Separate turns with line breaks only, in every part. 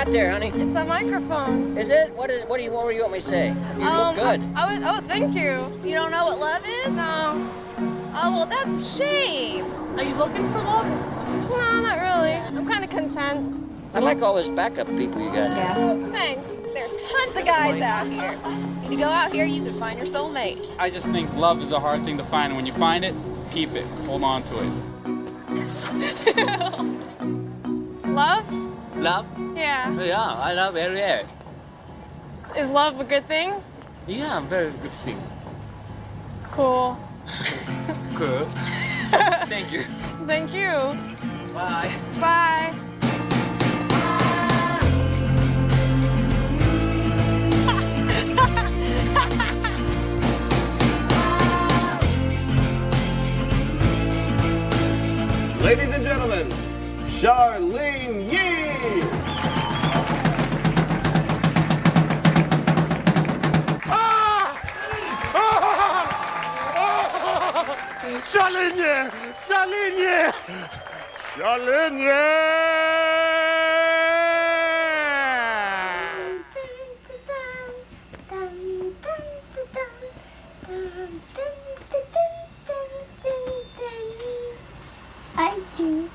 got there, honey?
It's a microphone.
Is it? What do you want me to say? You look good.
Oh, thank you.
You don't know what love is?
No.
Oh, well, that's a shame.
Are you looking for love? No, not really. I'm kind of content.
I like all those backup people you got.
Yeah.
Thanks.
There's tons of guys out here. If you go out here, you can find your soulmate.
I just think love is a hard thing to find, and when you find it, keep it. Hold on to it.
Love?
Love?
Yeah.
Yeah, I love every day.
Is love a good thing?
Yeah, very good thing.
Cool.
Cool. Thank you.
Thank you.
Bye.
Bye.
Ladies and gentlemen, Charlyne Yi!
Charlyne Yi! Charlyne Yi! Charlyne Yi!
I do.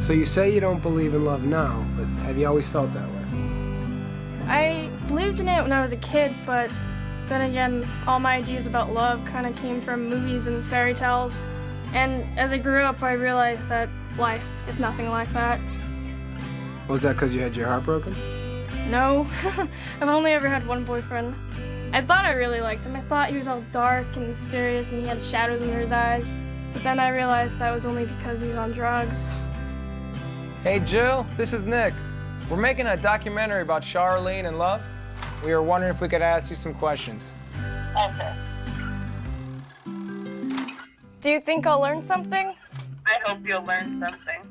So you say you don't believe in love now, but have you always felt that way?
I believed in it when I was a kid, but then again, all my ideas about love kind of came from movies and fairy tales. And as I grew up, I realized that life is nothing like that.
Was that because you had your heart broken?
No, I've only ever had one boyfriend. I thought I really liked him. I thought he was all dark and mysterious and he had shadows under his eyes. But then I realized that was only because he was on drugs.
Hey Jill, this is Nick. We're making a documentary about Charlyne and love. We were wondering if we could ask you some questions.
Okay.
Do you think I'll learn something?
I hope you'll learn something.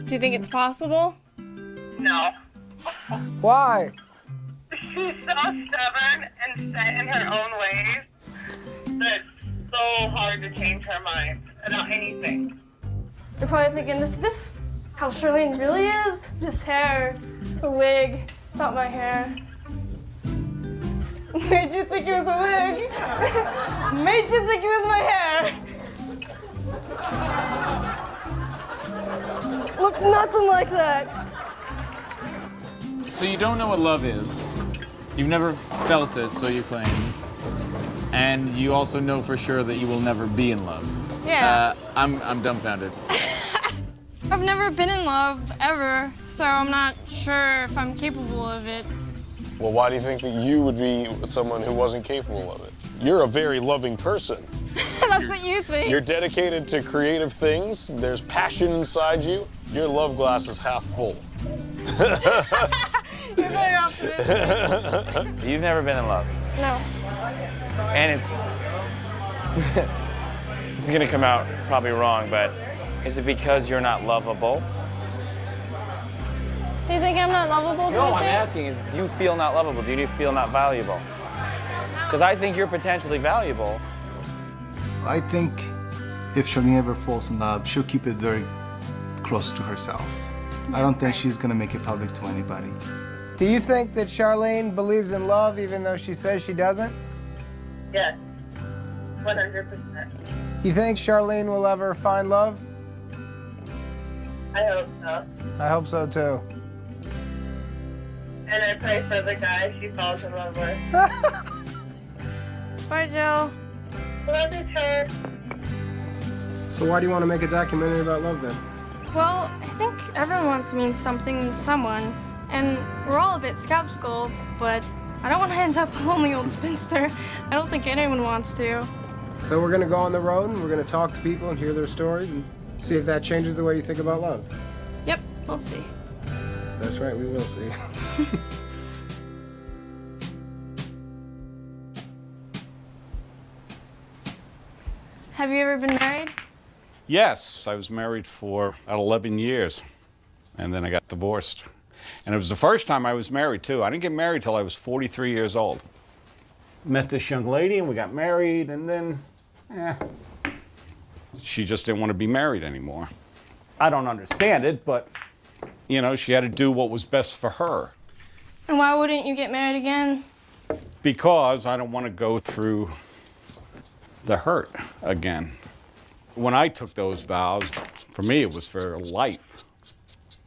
Do you think it's possible?
No.
Why?
She's so stubborn and set in her own ways that it's so hard to change her mind about anything.
You're probably thinking, is this how Charlyne really is? This hair, it's a wig, it's not my hair. Made you think it was a wig? Made you think it was my hair? Looks nothing like that.
So you don't know what love is. You've never felt it, so you claim. And you also know for sure that you will never be in love.
Yeah.
I'm dumbfounded.
I've never been in love, ever, so I'm not sure if I'm capable of it.
Well, why do you think that you would be someone who wasn't capable of it? You're a very loving person.
That's what you think.
You're dedicated to creative things. There's passion inside you. Your love glass is half full.
You're very optimistic.
You've never been in love.
No.
And it's... This is gonna come out probably wrong, but is it because you're not lovable?
Do you think I'm not lovable?
No, I'm asking is, do you feel not lovable? Do you feel not valuable? Because I think you're potentially valuable.
I think if Charlyne ever falls in love, she'll keep it very close to herself. I don't think she's gonna make it public to anybody.
Do you think that Charlyne believes in love even though she says she doesn't?
Yes. 100%.
You think Charlyne will ever find love?
I hope so.
I hope so too.
And I pray for the guy she falls in love with.
Bye, Jill.
Love you, Char.
So why do you want to make a documentary about love then?
Well, I think everyone wants to mean something to someone, and we're all a bit skeptical, but I don't want to end up a lonely old spinster. I don't think anyone wants to.
So we're gonna go on the road and we're gonna talk to people and hear their stories and see if that changes the way you think about love.
Yep, we'll see.
That's right, we will see.
Have you ever been married?
Yes, I was married for about 11 years, and then I got divorced. And it was the first time I was married, too. I didn't get married till I was 43 years old. Met this young lady, and we got married, and then, she just didn't want to be married anymore. I don't understand it, but You know, she had to do what was best for her.
And why wouldn't you get married again?
Because I don't want to go through the hurt again. When I took those vows, for me it was for life,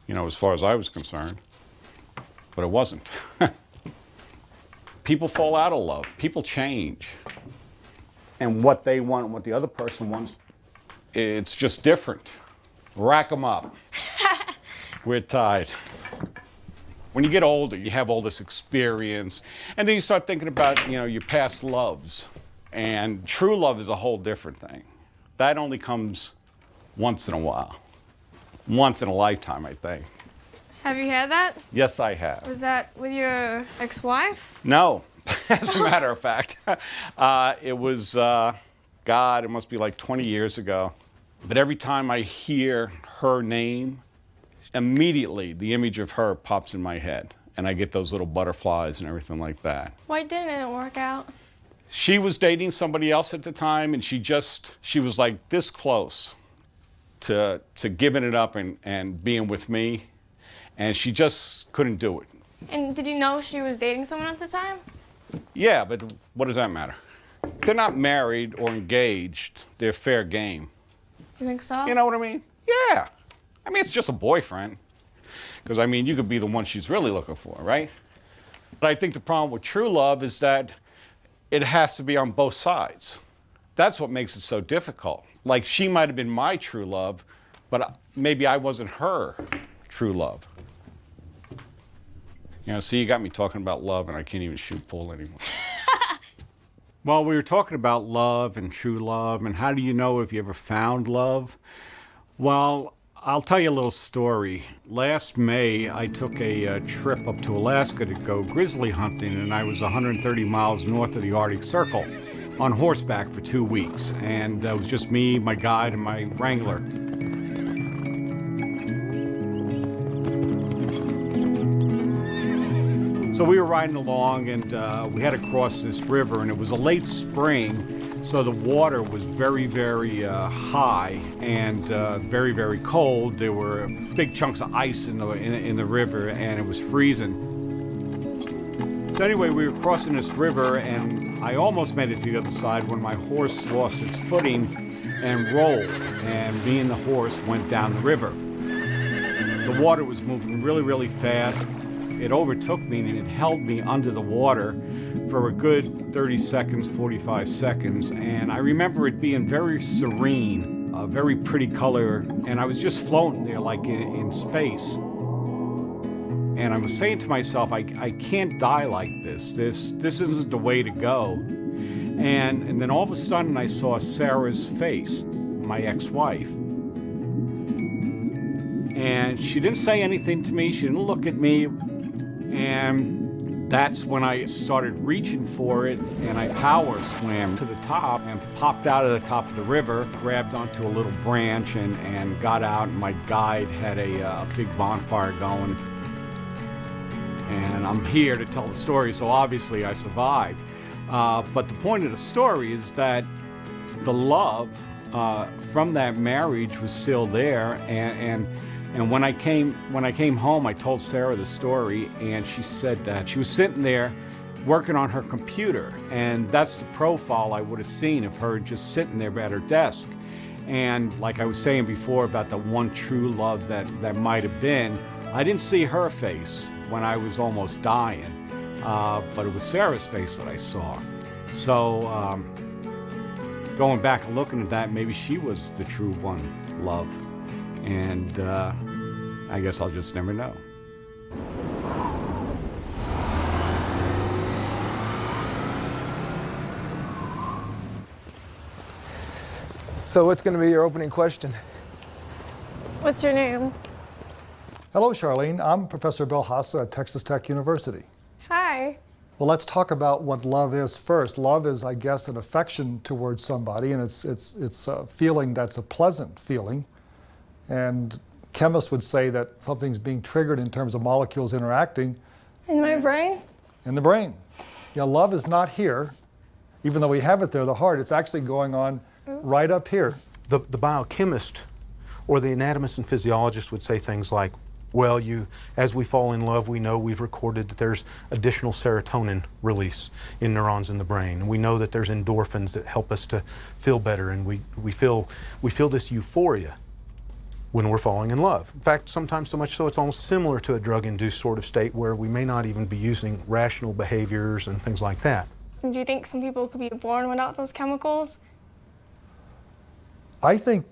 you know, as far as I was concerned. But it wasn't. People fall out of love. People change. And what they want and what the other person wants, it's just different. Rack them up. We're tied. When you get older, you have all this experience, and then you start thinking about, you know, your past loves. And true love is a whole different thing. That only comes once in a while. Once in a lifetime, I think.
Have you had that?
Yes, I have.
Was that with your ex-wife?
No, as a matter of fact. It was, God, it must be like 20 years ago. But every time I hear her name, immediately the image of her pops in my head. And I get those little butterflies and everything like that.
Why didn't it work out?
She was dating somebody else at the time, and she was like this close to giving it up and being with me. And she just couldn't do it.
And did you know she was dating someone at the time?
Yeah, but what does that matter? They're not married or engaged. They're fair game.
You think so?
You know what I mean? Yeah. I mean, it's just a boyfriend. Because, I mean, you could be the one she's really looking for, right? But I think the problem with true love is that it has to be on both sides. That's what makes it so difficult. Like, she might have been my true love, but maybe I wasn't her true love. You know, see, you got me talking about love, and I can't even shoot pool anymore. Well, we were talking about love and true love, and how do you know if you ever found love? Well, I'll tell you a little story. Last May, I took a trip up to Alaska to go grizzly hunting, and I was 130 miles north of the Arctic Circle on horseback for 2 weeks. And it was just me, my guide, and my wrangler. So we were riding along, and we had to cross this river, and it was a late spring. So the water was very, very high and very, very cold. There were big chunks of ice in the river, and it was freezing. So anyway, we were crossing this river, and I almost made it to the other side when my horse lost its footing and rolled, and me and the horse went down the river. The water was moving really, really fast. It overtook me, and it held me under the water for a good 30 seconds, 45 seconds, and I remember it being very serene, a very pretty color, and I was just floating there like in space. And I was saying to myself, I can't die like this. This isn't the way to go. And then all of a sudden I saw Sarah's face, my ex-wife. And she didn't say anything to me, she didn't look at me, and that's when I started reaching for it, and I power swam to the top and popped out of the top of the river, grabbed onto a little branch and got out, and my guide had a big bonfire going. And I'm here to tell the story, so obviously I survived. But the point of the story is that the love from that marriage was still there, and when I came home, I told Sarah the story, and she said that she was sitting there working on her computer, and that's the profile I would have seen of her just sitting there at her desk. And like I was saying before about the one true love that might have been, I didn't see her face when I was almost dying, but it was Sarah's face that I saw. So going back and looking at that, maybe she was the true one love. And I guess I'll just never know.
So what's going to be your opening question?
What's your name?
Hello, Charlyne. I'm Professor Bill Hassa at Texas Tech University.
Hi.
Well, let's talk about what love is first. Love is, I guess, an affection towards somebody, and it's a feeling that's a pleasant feeling. And chemists would say that something's being triggered in terms of molecules interacting.
In my brain?
In the brain. Yeah, love is not here, even though we have it there, the heart. It's actually going on right up here.
The biochemist or the anatomist and physiologist would say things like, Well, as we fall in love, we know we've recorded that there's additional serotonin release in neurons in the brain. And we know that there's endorphins that help us to feel better, and we feel this euphoria when we're falling in love. In fact, sometimes so much so it's almost similar to a drug-induced sort of state where we may not even be using rational behaviors and things like that.
Do you think some people could be born without those chemicals?
I think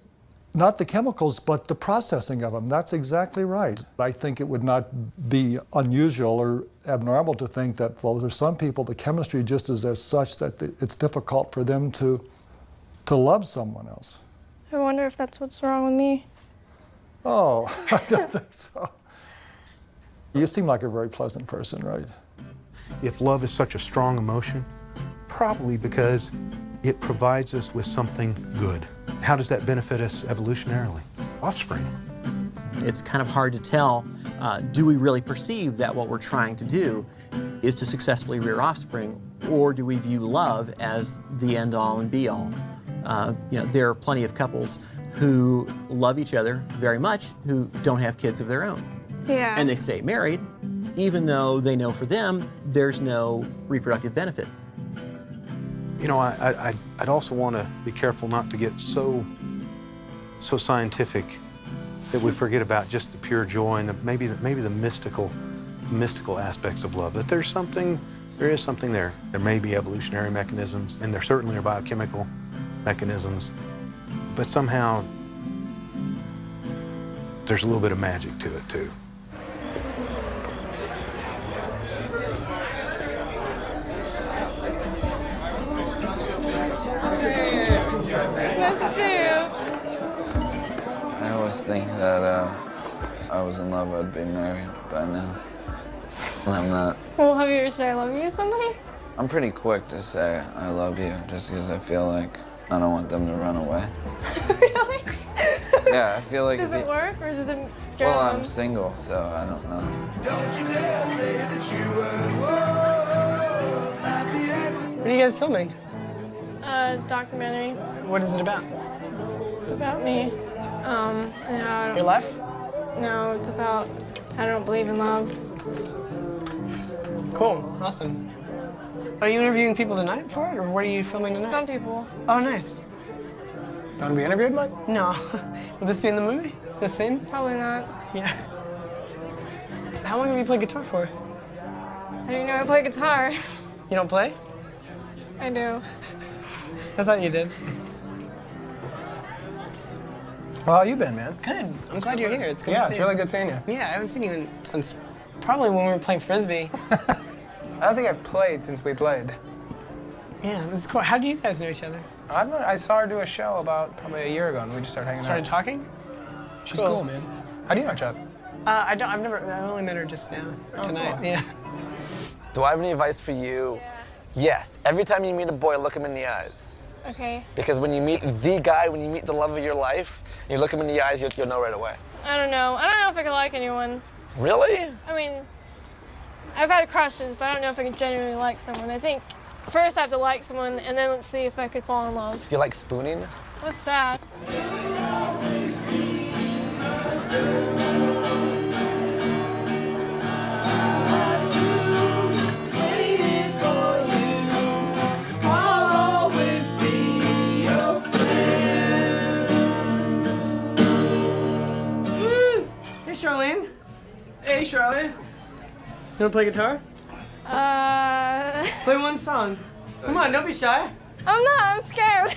not the chemicals, but the processing of them. That's exactly right. I think it would not be unusual or abnormal to think that, well, there's some people, the chemistry just is as such that it's difficult for them to love someone else.
I wonder if that's what's wrong with me.
Oh, I don't think so. You seem like a very pleasant person, right?
If love is such a strong emotion, probably because it provides us with something good. How does that benefit us evolutionarily? Offspring.
It's kind of hard to tell, do we really perceive that what we're trying to do is to successfully rear offspring, or do we view love as the end-all and be-all? There are plenty of couples who love each other very much who don't have kids of their own.
Yeah.
And they stay married, even though they know for them there's no reproductive benefit.
You know, I'd also want to be careful not to get so scientific that we forget about just the pure joy and maybe the mystical aspects of love. That there is something there. There may be evolutionary mechanisms, and there certainly are biochemical mechanisms, but somehow there's a little bit of magic to it too.
Nice to see you.
I always think that I was in love, I'd be married by now. And I'm not.
Well, have you ever said I love you to somebody?
I'm pretty quick to say I love you just because I feel like I don't want them to run away.
Really?
Yeah, I feel like.
Does it work, or does it scare
Well,
them?
I'm single, so I don't know.
Don't you dare say that you were at the end. What are you guys filming?
A documentary.
What is it about?
It's about me. And how I don't...
Your life?
No, it's about I don't believe in love.
Cool, awesome. Are you interviewing people tonight for it, or what are you filming tonight?
Some people.
Oh, nice. You want to be interviewed, Mike? No. Will this be in the movie? This scene?
Probably not.
Yeah. How long have you played guitar for?
I didn't know I play guitar.
You don't play?
I do.
I thought you did.
Well, how you been, man?
Good. I'm glad you're here. It's good to see you.
Yeah, it's really good seeing you.
Yeah, I haven't seen you since probably when we were playing Frisbee.
I don't think I've played since we played.
Yeah, it was cool. How do you guys know each other?
I saw her do a show about probably a year ago, and we just started hanging
Started
out.
talking?
She's cool, man. How do you know Chuck?
I've only met her just now, tonight.
Cool.
Yeah.
Do I have any advice for you? Yes. Every time you meet a boy, look him in the eyes.
Okay.
Because when you meet the guy, when you meet the love of your life, you look him in the eyes, you'll know right away.
I don't know. I don't know if I could like anyone.
Really?
I mean, I've had crushes, but I don't know if I could genuinely like someone. I think first I have to like someone, and then let's see if I could fall in love.
Do you like spooning?
What's that?
Hey, Charlyne. Hey, Charlyne. You wanna play guitar? Play one song. Come on, don't be shy.
I'm not. I'm scared.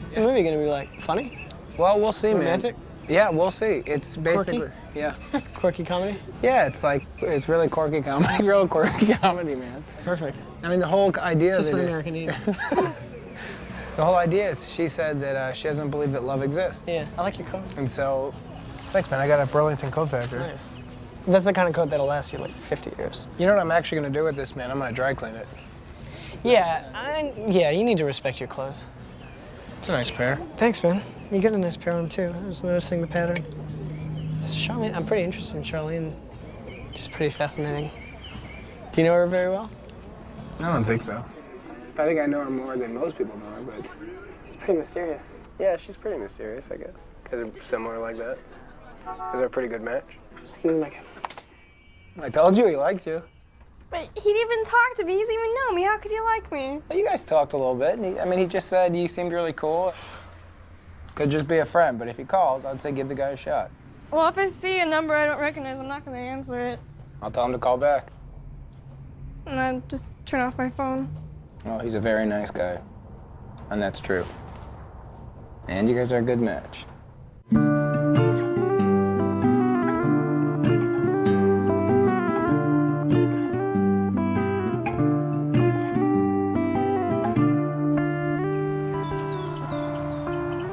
What's the movie gonna be like? Funny?
Well, we'll see,
Romantic?
man. Yeah, we'll see. It's basically,
Quirky?
yeah.
It's quirky comedy?
Yeah, it's really quirky comedy, real quirky comedy, man.
It's perfect.
I mean, the whole idea
It's just
of it
what
is,
America needs.
the whole idea is she said that she doesn't believe that love exists.
Yeah, I like your coat.
And so, thanks, man. I got a Burlington coat
It's
factory.
nice. That's the kind of coat that'll last you like 50 years.
You know what I'm actually gonna do with this, man? I'm gonna dry clean it.
Yeah, you need to respect your clothes.
It's a nice pair.
Thanks, man. You got a nice pair on them, too. I was noticing the pattern. Charlyne, I'm pretty interested in Charlyne. She's pretty fascinating. Do you know her very well?
I don't think so. I think I know her more than most people know her, but
She's pretty mysterious.
Yeah, she's pretty mysterious, I guess. Because they're similar like that. Is there a pretty good match? He doesn't like it. I told you he likes you.
But he didn't even talk to me. He doesn't even know me. How could he like me?
Well, you guys talked a little bit. And he just said you seemed really cool. Could just be a friend, but if he calls, I'd say give the guy a shot.
Well, if I see a number I don't recognize, I'm not going to answer it.
I'll tell him to call back.
And then just turn off my phone.
Well, he's a very nice guy. And that's true. And you guys are a good match.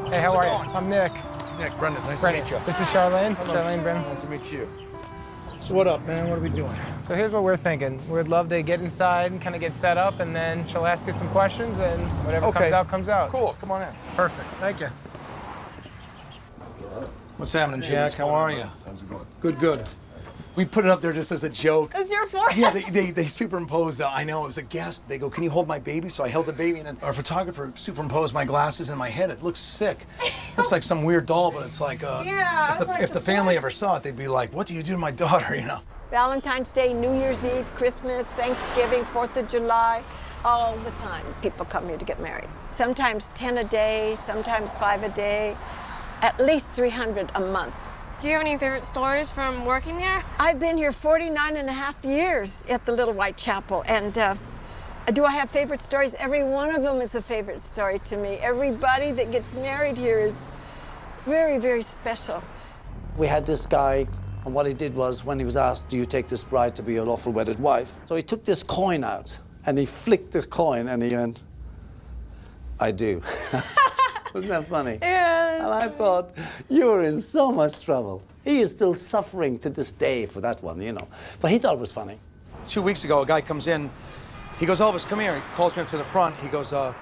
Hey, how are you? I'm Nick.
Nick, Brendan, nice
Brendan.
to meet you.
This is Charlyne.
Hello.
Charlyne, Brendan.
Nice to meet you. So what up, man? What are we doing?
So here's what we're thinking. We'd love to get inside and kind of get set up, and then she'll ask us some questions, and whatever comes out, comes out.
Cool, come on in.
Perfect, thank you.
What's happening, Jack? How are you? How's it going? Good, good. We put it up there just as a joke.
It's your forehead.
Yeah, they superimposed, I know, it was a guest. They go, can you hold my baby? So I held the baby, and then our photographer superimposed my glasses in my head. It looks sick. Looks like some weird doll, but it's like,
Yeah,
if the family ever saw it, they'd be like, what do you do to my daughter, you know?
Valentine's Day, New Year's Eve, Christmas, Thanksgiving, 4th of July, all the time people come here to get married. Sometimes 10 a day, sometimes 5 a day, at least 300 a month.
Do you have any favorite stories from working there?
I've been here 49 and a half years at the Little White Chapel, and do I have favorite stories? Every one of them is a favorite story to me. Everybody that gets married here is very, very special.
We had this guy, and what he did was, when he was asked, do you take this bride to be your lawful wedded wife? So he took this coin out, and he flicked the coin, and he went, I do. Wasn't that funny?
Yeah.
And I thought, you're in so much trouble. He is still suffering to this day for that one, you know. But he thought it was funny.
2 weeks ago, a guy comes in. He goes, Elvis, come here. He calls me up to the front. He goes, I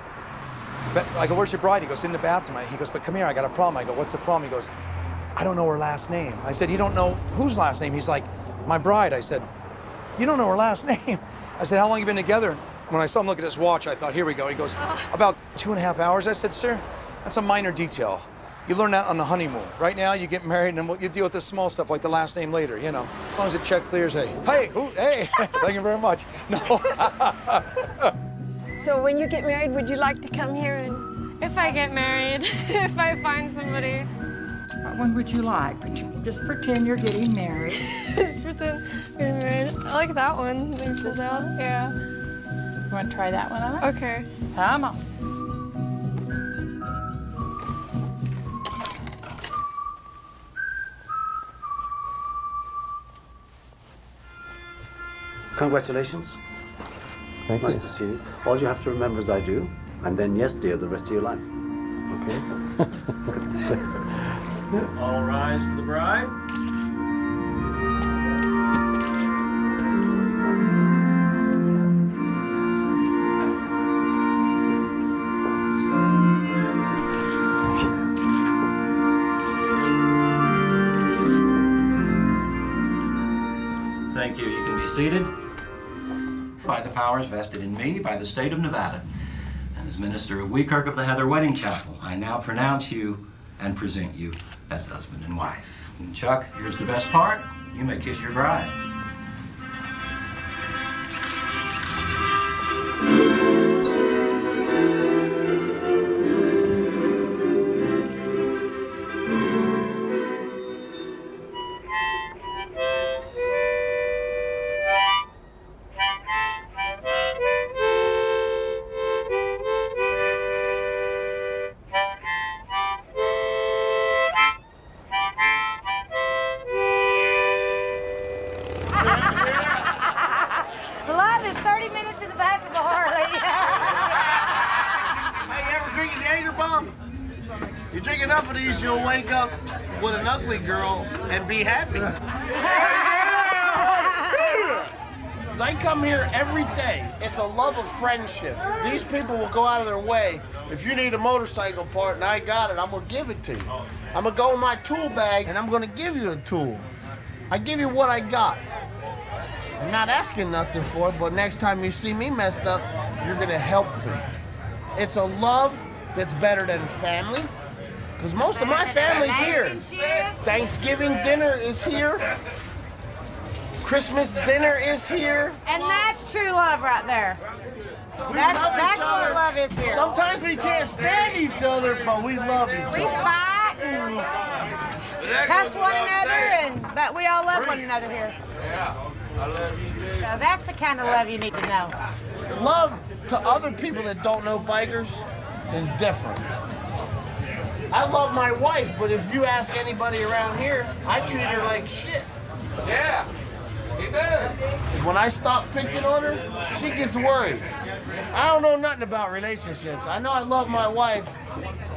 go, where's your bride? He goes, in the bathroom. He goes, but come here, I got a problem. I go, what's the problem? He goes, I don't know her last name. I said, you don't know whose last name? He's like, my bride. I said, you don't know her last name? I said, how long you been together? When I saw him look at his watch, I thought, here we go. He goes, about 2.5 hours. I said, sir, that's a minor detail. You learn that on the honeymoon. Right now, you get married, and you deal with this small stuff like the last name later, you know. As long as the check clears, hey, hey, thank you very much. No.
So when you get married, would you like to come here and...
If I get married, if I find somebody.
What one would you like? Just pretend you're getting married.
Just pretend I'm getting married. I like that one. They pulled out. Yeah.
You want to try that one on?
Okay.
Come on.
Congratulations. Thank you. Nice to see you. All you have to remember is I do, and then yes, dear, the rest of your life. Okay? Good to see you.
All rise for the bride. Thank you. You can be seated. By the powers vested in me by the state of Nevada, and as minister of Weekirk of the Heather Wedding Chapel, I now pronounce you and present you as husband and wife. And Chuck, here's the best part. You may kiss your bride.
Love is 30 minutes in the back of the Harley.
Hey, you ever drink a Jaeger bomb? You drink enough of these, you'll wake up with an ugly girl and be happy. I come here every day. It's a love of friendship. These people will go out of their way. If you need a motorcycle part and I got it, I'm gonna give it to you. I'm gonna go in my tool bag and I'm gonna give you a tool. I give you what I got. I'm not asking nothing for it, but next time you see me messed up, you're gonna help me. It's a love that's better than family. Because most of my family's here. Thanksgiving dinner is here. Christmas dinner is here.
And that's true love right there. That's what love is here.
Sometimes we can't stand each other, but we love each other.
We fight and cuss one another, but we all love one another here. So that's the kind of love you need to know.
Love to other people that don't know bikers is different. I love my wife, but if you ask anybody around here, I treat her like shit. Yeah, he does. When I stop picking on her, she gets worried. I don't know nothing about relationships. I know I love my wife.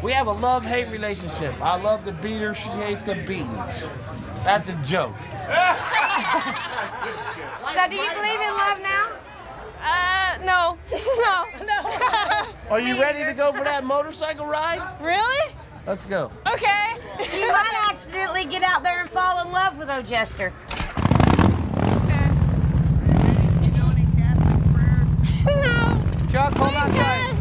We have a love-hate relationship. I love to beat her, she hates the beatings. That's a joke.
So do you believe in love now?
No. No.
Are you ready to go for that motorcycle ride?
Really?
Let's go.
Okay. You might accidentally get out there and fall in love with O'Jester.
Chuck, hold on tight.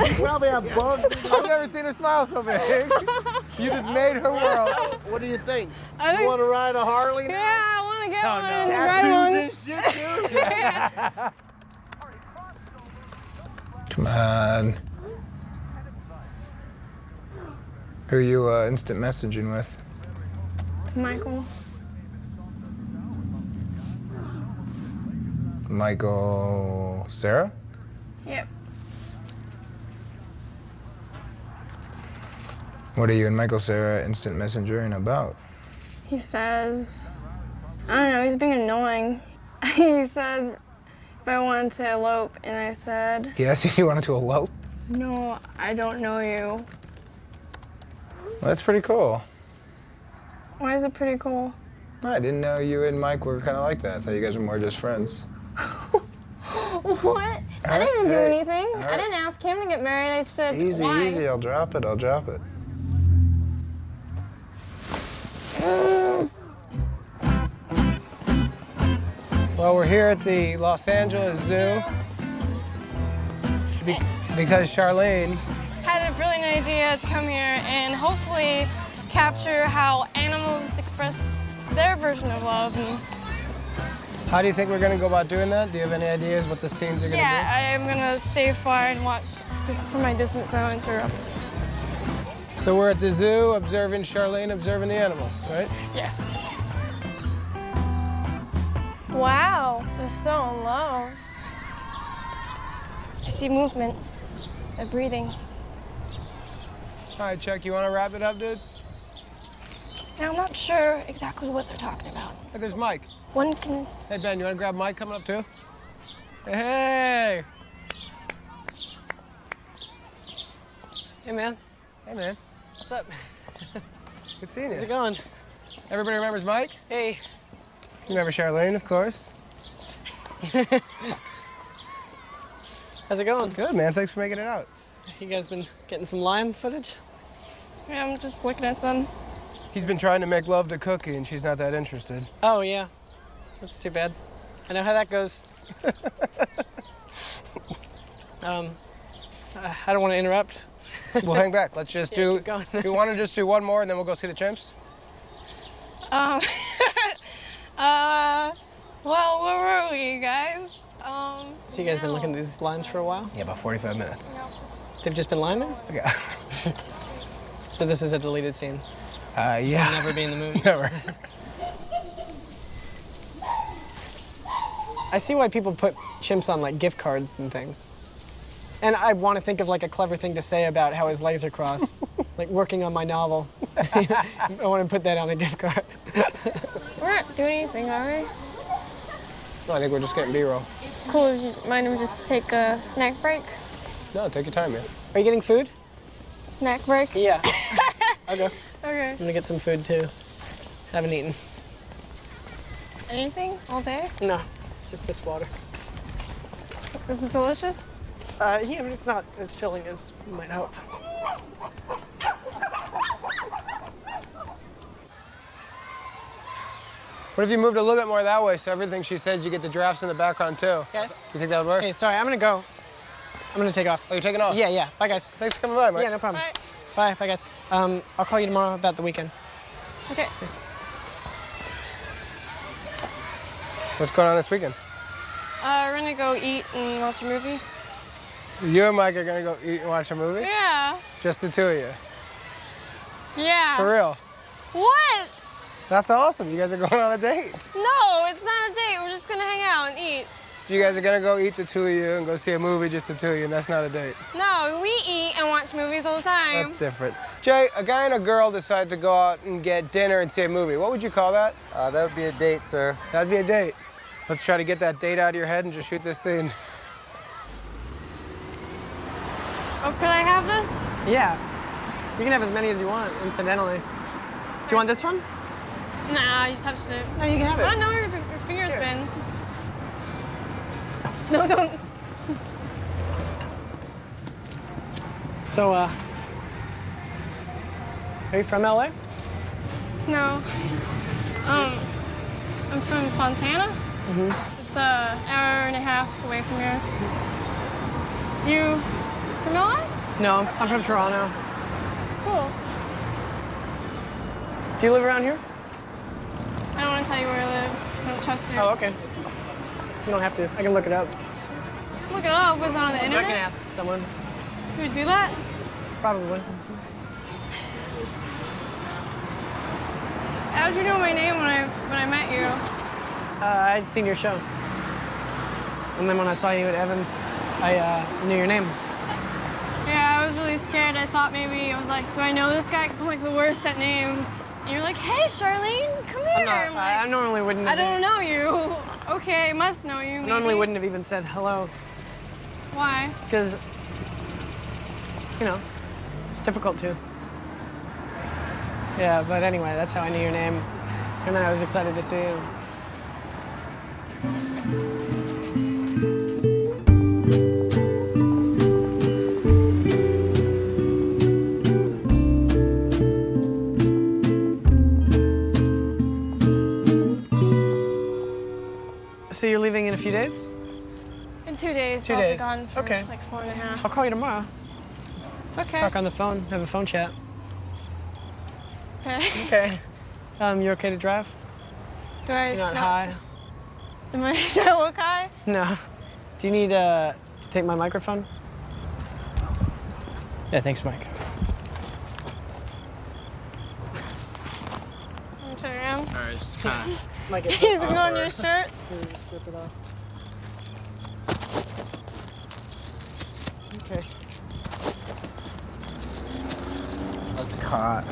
You probably have bugs.
I've never seen her smile so big. You just made her world.
What do you think? You want to ride a Harley now?
Yeah, I want to get one and ride one.
Come on. Who are you instant messaging with?
Michael.
Michael Cera?
Yep.
What are you and Michael Cera instant messengering about?
He says, I don't know, he's being annoying. He said if I wanted to elope, and I said,
He asked you if you wanted to elope?
no, I don't know you.
Well, that's pretty cool.
Why is it pretty cool?
I didn't know you and Mike were kind of like that. I thought you guys were more just friends.
What? I didn't do anything. I didn't ask him to get married. I said,
Easy,
why?
easy. I'll drop it. I'll drop it.
Well, we're here at the Los Angeles Zoo because Charlyne
Had a brilliant idea to come here and hopefully capture how animals express their version of love. And
How do you think we're going to go about doing that? Do you have any ideas what the scenes are going to
yeah, I am gonna stay far and watch just from my distance so I won't interrupt.
be? So we're at the zoo observing Charlyne, observing the animals, right?
Yes. Wow, they're so in love. I see movement. They're breathing.
All right, Chuck, you want to wrap it up, dude?
Now, I'm not sure exactly what they're talking about.
Hey, there's Mike.
One can...
Hey, Ben, you want to grab Mike coming up, too? Hey! Hey, man. Hey, man. What's up? Good seeing you. How's it going? Everybody remembers Mike? Hey. You remember Charlyne, of course. How's it going? Good, man. Thanks for making it out. You guys been getting some lion footage?
Yeah, I'm just looking at them.
He's been trying to make love to Cookie, and she's not that interested. Oh, yeah. That's too bad. I know how that goes. I don't want to interrupt. We'll hang back. Let's just do... Keep going. We want to just do one more, and then we'll go see the chimps?
Well, where were we, you guys?
So you guys been looking at these lines for a while? Yeah, about 45 minutes. No. They've just been lying there? Yeah. So this is a deleted scene? Yeah. So you'll never be in the movie? Never. I see why people put chimps on, like, gift cards and things. And I want to think of, like, a clever thing to say about how his legs are crossed. Like, working on my novel. I want to put that on a gift card.
We're not doing anything, are we?
No, I think we're just getting B-roll.
Cool. Do you mind if we just take a snack break?
No, take your time, man. Are you getting food?
Snack break?
Yeah. I'll go.
Okay.
I'm gonna get some food, too. Haven't eaten.
Anything? All day?
No, just this water.
Is it delicious?
Yeah, but it's not as filling as you might hope.
What if you moved a little bit more that way so everything she says you get the giraffes in the background too?
Yes.
You think that would work?
Hey, sorry, I'm gonna go. I'm gonna take off.
Oh, you're taking off?
Yeah, yeah. Bye, guys.
Thanks for coming by, Mike.
Yeah, no problem. Bye. Bye, guys. I'll call you tomorrow about the weekend.
Okay.
What's going on this weekend?
We're gonna go eat and watch a movie.
You and Mike are gonna go eat and watch a movie?
Yeah.
Just the two of you?
Yeah.
For real?
What?
That's awesome. You guys are going on a date.
No, it's not a date. We're just gonna hang out and eat.
You guys are gonna go eat the two of you and go see a movie just the two of you, and that's not a date.
No, we eat and watch movies all the time.
That's different. Jay, a guy and a girl decide to go out and get dinner and see a movie. What would you call that?
That would be a date, sir.
That'd be a date. Let's try to get that date out of your head and just shoot this thing.
Oh, could I have this?
Yeah. You can have as many as you want, incidentally. Do you want this one?
Nah, you touched it.
No, you can have it.
I don't know where your finger's been. No, don't.
So, are you from LA?
No. I'm from Fontana. It's an hour and a half away from here. You from LA?
No, I'm from Toronto.
Cool.
Do you live around here?
I don't want to tell you where I live. I don't trust you.
Oh, okay. You don't have to. I can look it up.
Look it up. Was it on the internet?
I can ask someone.
You would do that?
Probably.
How'd you know my name when I met you?
I'd seen your show. And then when I saw you at Evans, I knew your name.
Yeah, I was really scared. I thought maybe, I was like, do I know this guy? Because I'm like the worst at names. And you're like, hey, Charlyne, come here. I'm like,
I normally wouldn't
I
have.
don't know you. Okay, I must know you, maybe.
Normally wouldn't have even said hello.
Why?
Because, you know, it's difficult to. Yeah, but anyway, that's how I knew your name. And then I was excited to see you. So you're leaving in a few days?
In 2 days.
2
I'll
days.
be gone for
Okay.
like 4.5.
I'll call you tomorrow.
Okay.
Talk on the phone, have a phone chat.
Okay.
Okay. You okay to drive?
Do I
You're not
smell?
high?
Do I look high?
No. Do you need to take my microphone? Yeah, thanks, Mike.
I'll turn around.
All right, just kind of. Like
He's on your shirt.
Just rip it off. Okay. That's caught.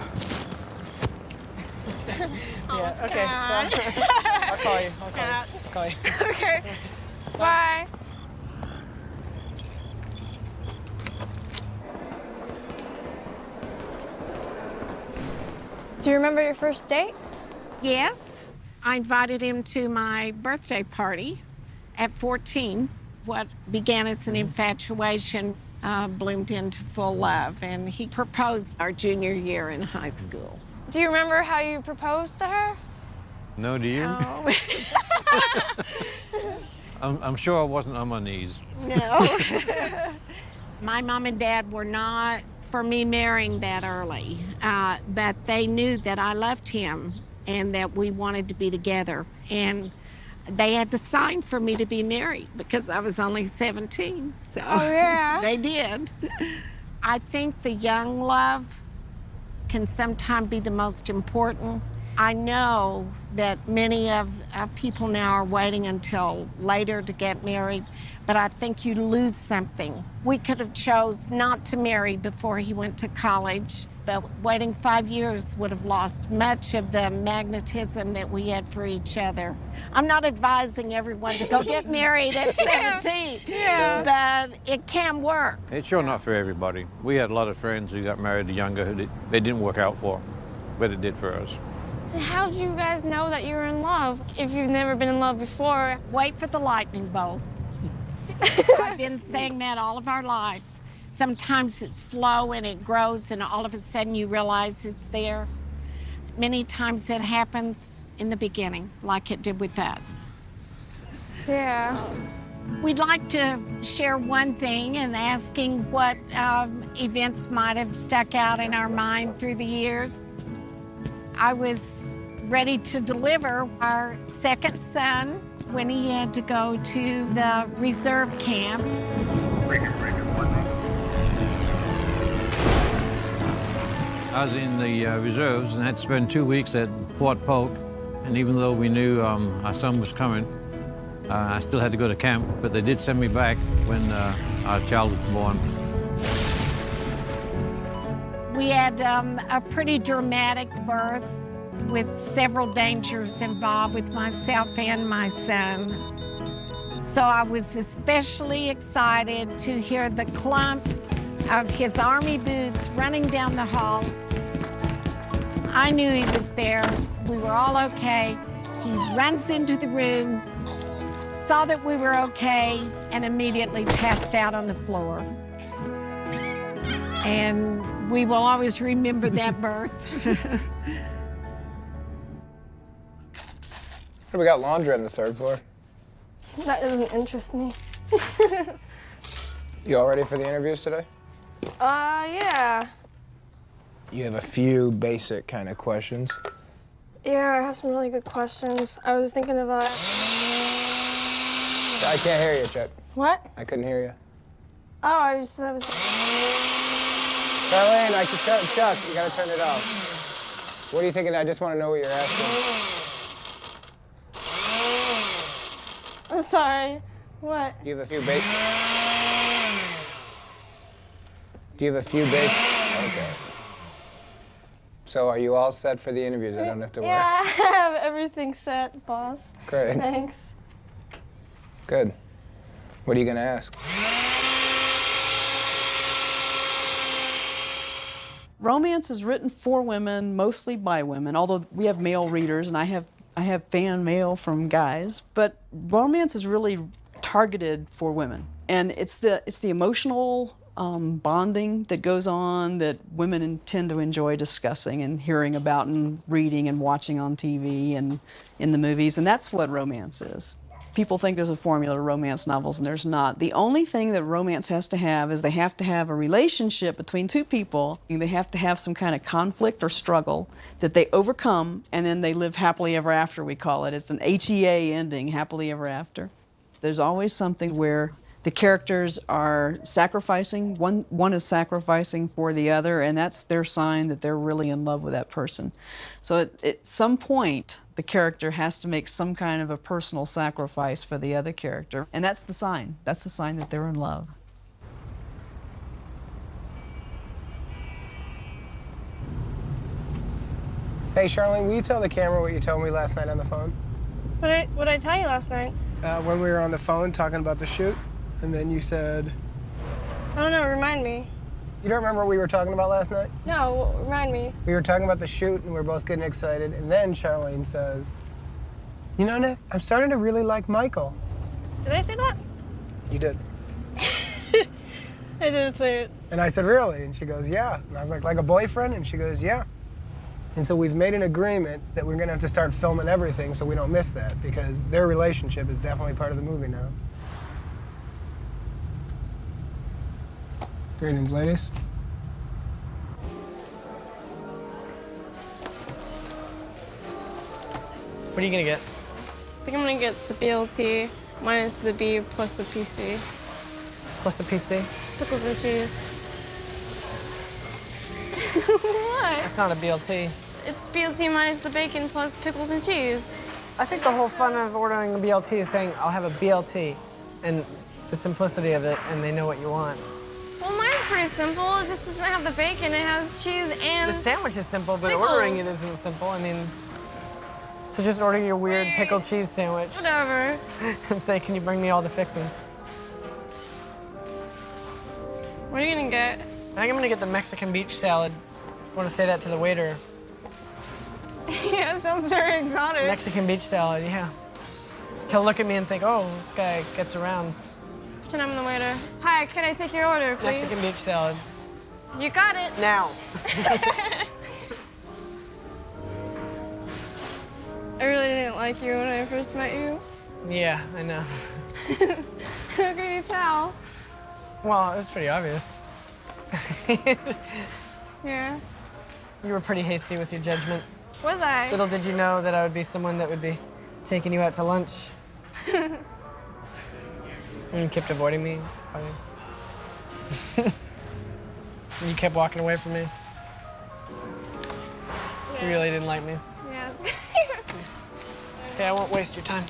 Yeah, okay. So I'll call you. I'll call you.
Okay. Bye. Do you remember your first date?
Yes. I invited him to my birthday party at 14. What began as an infatuation bloomed into full love, and he proposed our junior year in high school.
Do you remember how you proposed to her?
No, do you?
No.
I'm sure I wasn't on my knees.
No. My mom and dad were not for me marrying that early, but they knew that I loved him and that we wanted to be together. And they had to sign for me to be married because I was only 17. So
Oh, yeah?
they did. I think the young love can sometimes be the most important. I know that many of people now are waiting until later to get married, but I think you lose something. We could have chose not to marry before he went to college, but waiting 5 years would have lost much of the magnetism that we had for each other. I'm not advising everyone to go get married at 17, but it can work.
It's sure not for everybody. We had a lot of friends who got married younger who they didn't work out for, but it did for us.
How did you guys know that you were in love if you've never been in love before?
Wait for the lightning bolt. I've been saying that all of our life. Sometimes it's slow and it grows and all of a sudden you realize it's there. Many times it happens in the beginning, like it did with us.
Yeah.
We'd like to share one thing and asking what events might have stuck out in our mind through the years. I was ready to deliver our second son when he had to go to the reserve camp.
I was in the reserves and had to spend 2 weeks at Fort Polk. And even though we knew our son was coming, I still had to go to camp, but they did send me back when our child was born.
We had a pretty dramatic birth with several dangers involved with myself and my son. So I was especially excited to hear the clunk of his army boots running down the hall. I knew he was there. We were all okay. He runs into the room, saw that we were okay, and immediately passed out on the floor. And we will always remember that birth.
We got laundry on the 3rd floor.
That doesn't interest me.
You all ready for the interviews today?
Yeah.
You have a few basic kind of questions.
Yeah, I have some really good questions. I was thinking about...
I can't hear you, Chet.
What?
I couldn't hear you.
Oh, I was...
Charlyne, Chuck, you gotta turn it off. What are you thinking? I just want to know what you're asking.
I'm sorry. What?
Do you have a few basic? Okay. So are you all set for the interviews? I don't have to worry.
Yeah, I have everything set, boss.
Great.
Thanks.
Good. What are you gonna ask?
Romance is written for women, mostly by women, although we have male readers, and I have fan mail from guys. But romance is really targeted for women, and it's the emotional bonding that goes on that women tend to enjoy discussing and hearing about and reading and watching on TV and in the movies, and that's what romance is. People think there's a formula to romance novels, and there's not. The only thing that romance has to have is they have to have a relationship between two people. They have to have some kind of conflict or struggle that they overcome, and then they live happily ever after, we call it. It's an HEA ending, happily ever after. There's always something where the characters are sacrificing. One is sacrificing for the other, and that's their sign that they're really in love with that person. So at some point, the character has to make some kind of a personal sacrifice for the other character, and that's the sign. That's the sign that they're in love.
Hey, Charlyne, will you tell the camera what you told me last night on the phone?
What did I tell you last night?
When we were on the phone talking about the shoot, and then you said...
I don't know, remind me.
You don't remember what we were talking about last night?
No, remind me.
We were talking about the shoot, and we were both getting excited, and then Charlyne says, you know, Nick, I'm starting to really like Michael.
Did I say that?
You did.
I didn't say it.
And I said, really? And she goes, yeah. And I was like a boyfriend? And she goes, yeah. And so we've made an agreement that we're gonna have to start filming everything so we don't miss that, because their relationship is definitely part of the movie now. Greetings, ladies.
What are you gonna get?
I think I'm gonna get the BLT minus the B plus the PC.
Plus a PC?
Pickles and cheese. What?
That's not a BLT.
It's BLT minus the bacon plus pickles and cheese.
I think the whole fun of ordering a BLT is saying, I'll have a BLT, and the simplicity of it, and they know what you want.
Well, mine's pretty simple. It just doesn't have the bacon. It has cheese and
The sandwich is simple, but
pickles.
ordering it isn't simple. I mean, so just order your weird pickled cheese sandwich.
Whatever.
And say, can you bring me all the fixings?
What are you gonna get?
I think I'm gonna get the Mexican beach salad. I want to say that to the waiter.
Yeah, it sounds very exotic.
Mexican beach salad, yeah. He'll look at me and think, oh, this guy gets around.
Pretend I'm the waiter. Hi, can I take your order, please?
Mexican beach salad.
You got it.
Now.
I really didn't like you when I first met you.
Yeah, I know.
How can you tell?
Well, it was pretty obvious.
Yeah.
You were pretty hasty with your judgment.
Was I?
Little did you know that I would be someone that would be taking you out to lunch. And you kept avoiding me. You kept walking away from me. You really didn't like me.
Yes.
Okay, I won't waste your time.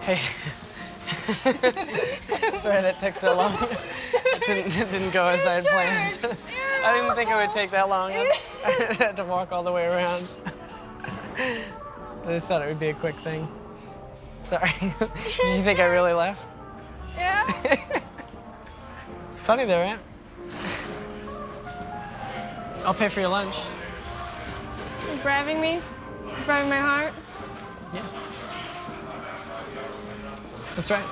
Hey. Sorry that took so long. It didn't go as I had planned. I didn't think it would take that long. I had to walk all the way around. I just thought it would be a quick thing. Sorry. Did you think I really left?
Yeah.
Funny though, right? I'll pay for your lunch.
You're bribing me? You're bribing my heart?
Yeah. That's right.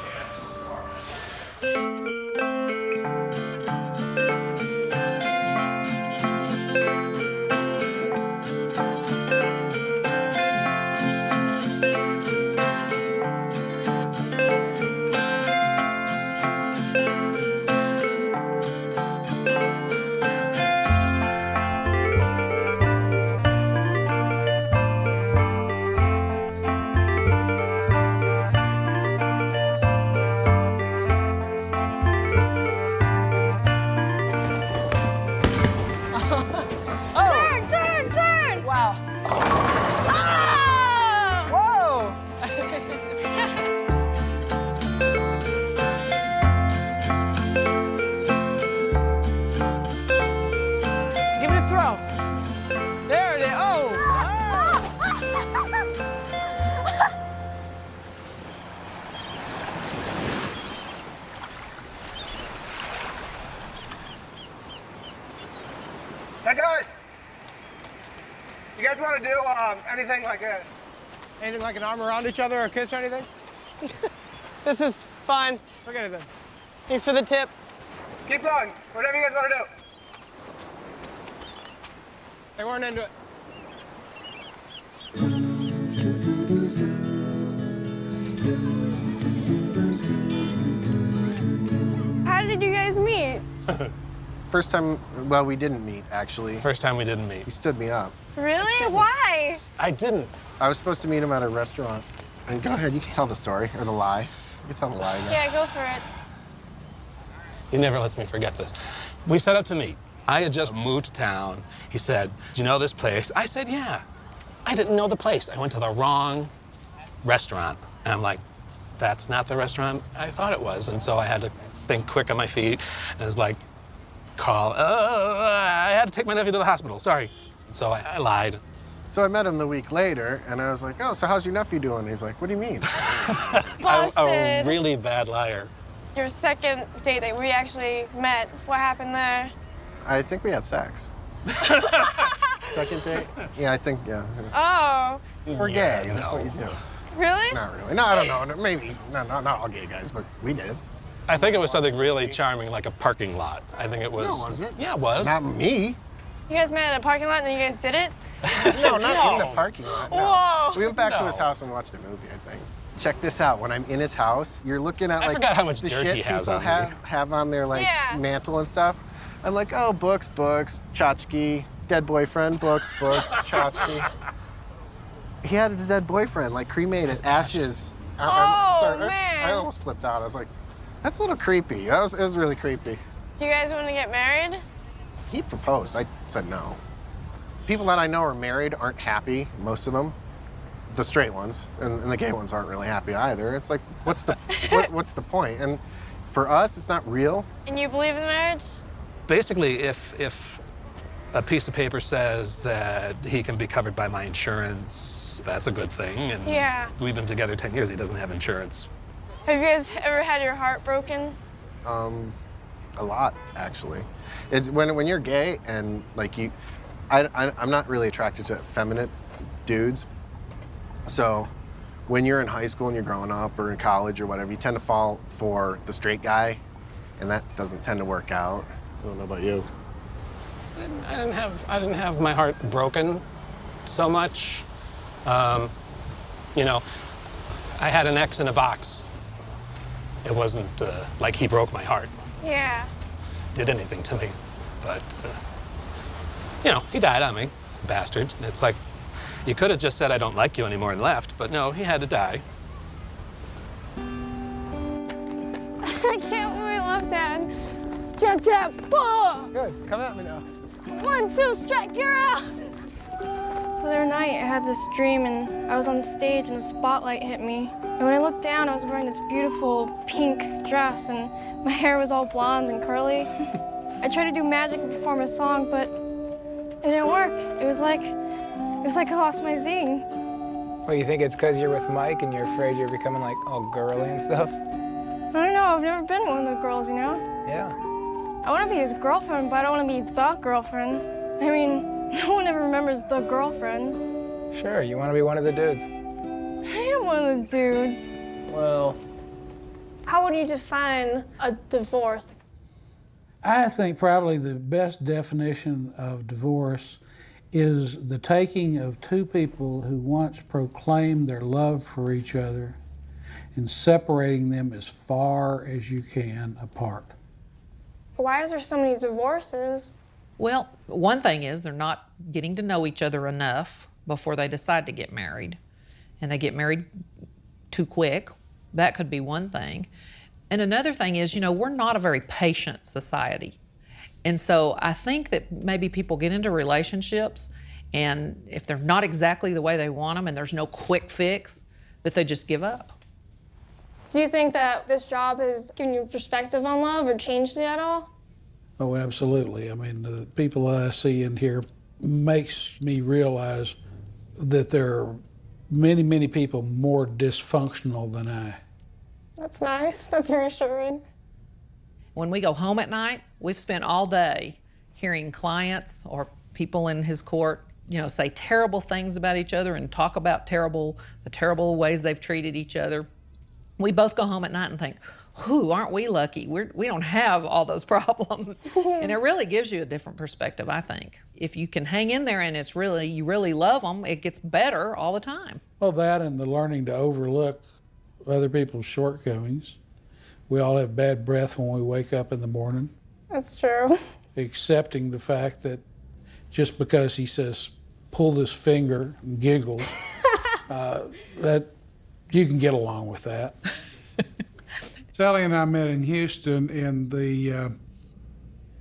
Hey guys, you guys want to do anything like an arm around each other or a kiss or anything?
This is fine.
Forget it then.
Thanks for the tip.
Keep going. Whatever you guys want to do. They weren't into it.
How did you guys meet?
First time, well, we didn't meet, actually.
First time we didn't meet.
He stood me up.
Really? Why?
I didn't.
I was supposed to meet him at a restaurant. And go ahead, you can tell the story, or the lie. You can tell the lie again.
Yeah, go for it.
He never lets me forget this. We set up to meet. I had just moved to town. He said, do you know this place? I said, yeah. I didn't know the place. I went to the wrong restaurant. And I'm like, that's not the restaurant I thought it was. And so I had to think quick on my feet. And it was like, I had to take my nephew to the hospital, sorry. And so I lied.
So I met him the week later, and I was like, oh, so how's your nephew doing? He's like, what do you mean?
I'm a really bad liar.
Your second date that we actually met, what happened there?
I think we had sex. Second date? Yeah, I think, yeah.
Oh.
We're gay, that's what you do.
Really?
Not really. No, I don't know. Maybe. No, not all gay guys, but we did.
I think it was something really charming, like a parking lot. I think it was.
No, was it?
Yeah, it was.
Not me.
You guys met at a parking lot and then you guys did it?
No, not in the parking lot. No.
Whoa.
We went back to his house and watched a movie, I think. Check this out. When I'm in his house, you're looking at
I
like
forgot how much
the
dirt
shit
he has
people
on me.
have on their like mantle and stuff. I'm like, oh, books, tchotchke, dead boyfriend, books, tchotchke. He had his dead boyfriend like cremated, ashes.
Oh,
man. I almost flipped out. I was like, that's a little creepy. It was really creepy.
Do you guys want to get married?
He proposed. I said no. People that I know are married aren't happy, most of them.
the straight ones, and the gay ones aren't really happy either. It's like, what's the what's the point? And for us, it's not real.
And you believe in marriage?
Basically, if a piece of paper says that he can be covered by my insurance, that's a good thing. And
Yeah.
we've been together 10 years. He doesn't have insurance.
Have you guys ever had your heart broken?
A lot, actually. It's when you're gay and like I'm not really attracted to effeminate dudes. So when you're in high school and you're growing up or in college or whatever, you tend to fall for the straight guy, and that doesn't tend to work out. I don't know about you.
I didn't have my heart broken so much. You know, I had an X in a box. It wasn't like he broke my heart.
Yeah.
Did anything to me, but you know, he died on me, bastard. It's like, you could have just said I don't like you anymore and left, but no, he had to die.
I can't believe I love Dad. Jab, jab, boom!
Good, come at me now.
1, 2, strike, you're out! The other night, I had this dream, and I was on stage, and a spotlight hit me. And when I looked down, I was wearing this beautiful pink dress, and my hair was all blonde and curly. I tried to do magic and perform a song, but it didn't work. It was like I lost my zing.
Well, you think it's because you're with Mike and you're afraid you're becoming like all girly and stuff?
I don't know, I've never been one of the girls, you know?
Yeah.
I want to be his girlfriend, but I don't want to be the girlfriend. I mean, no one ever remembers the girlfriend.
Sure, you want to be one of the dudes.
I am one of the dudes.
Well,
how would you define a divorce?
I think probably the best definition of divorce is the taking of two people who once proclaimed their love for each other and separating them as far as you can apart.
Why is there so many divorces?
Well, one thing is they're not getting to know each other enough before they decide to get married. And they get married too quick. That could be one thing. And another thing is, you know, we're not a very patient society. And so I think that maybe people get into relationships, and if they're not exactly the way they want them and there's no quick fix, that they just give up.
Do you think that this job has given you perspective on love or changed it at all?
Oh, absolutely. I mean, the people that I see in here makes me realize that there are many, many people more dysfunctional than I.
That's nice. That's reassuring.
When we go home at night, we've spent all day hearing clients or people in his court, you know, say terrible things about each other and talk about the terrible ways they've treated each other. We both go home at night and think, whew, aren't we lucky? We don't have all those problems. And it really gives you a different perspective, I think. If you can hang in there and you really love them, it gets better all the time.
Well, that and the learning to overlook other people's shortcomings. We all have bad breath when we wake up in the morning.
That's true.
Accepting the fact that just because he says, pull this finger and giggles, that you can get along with that. Sally and I met in Houston in the,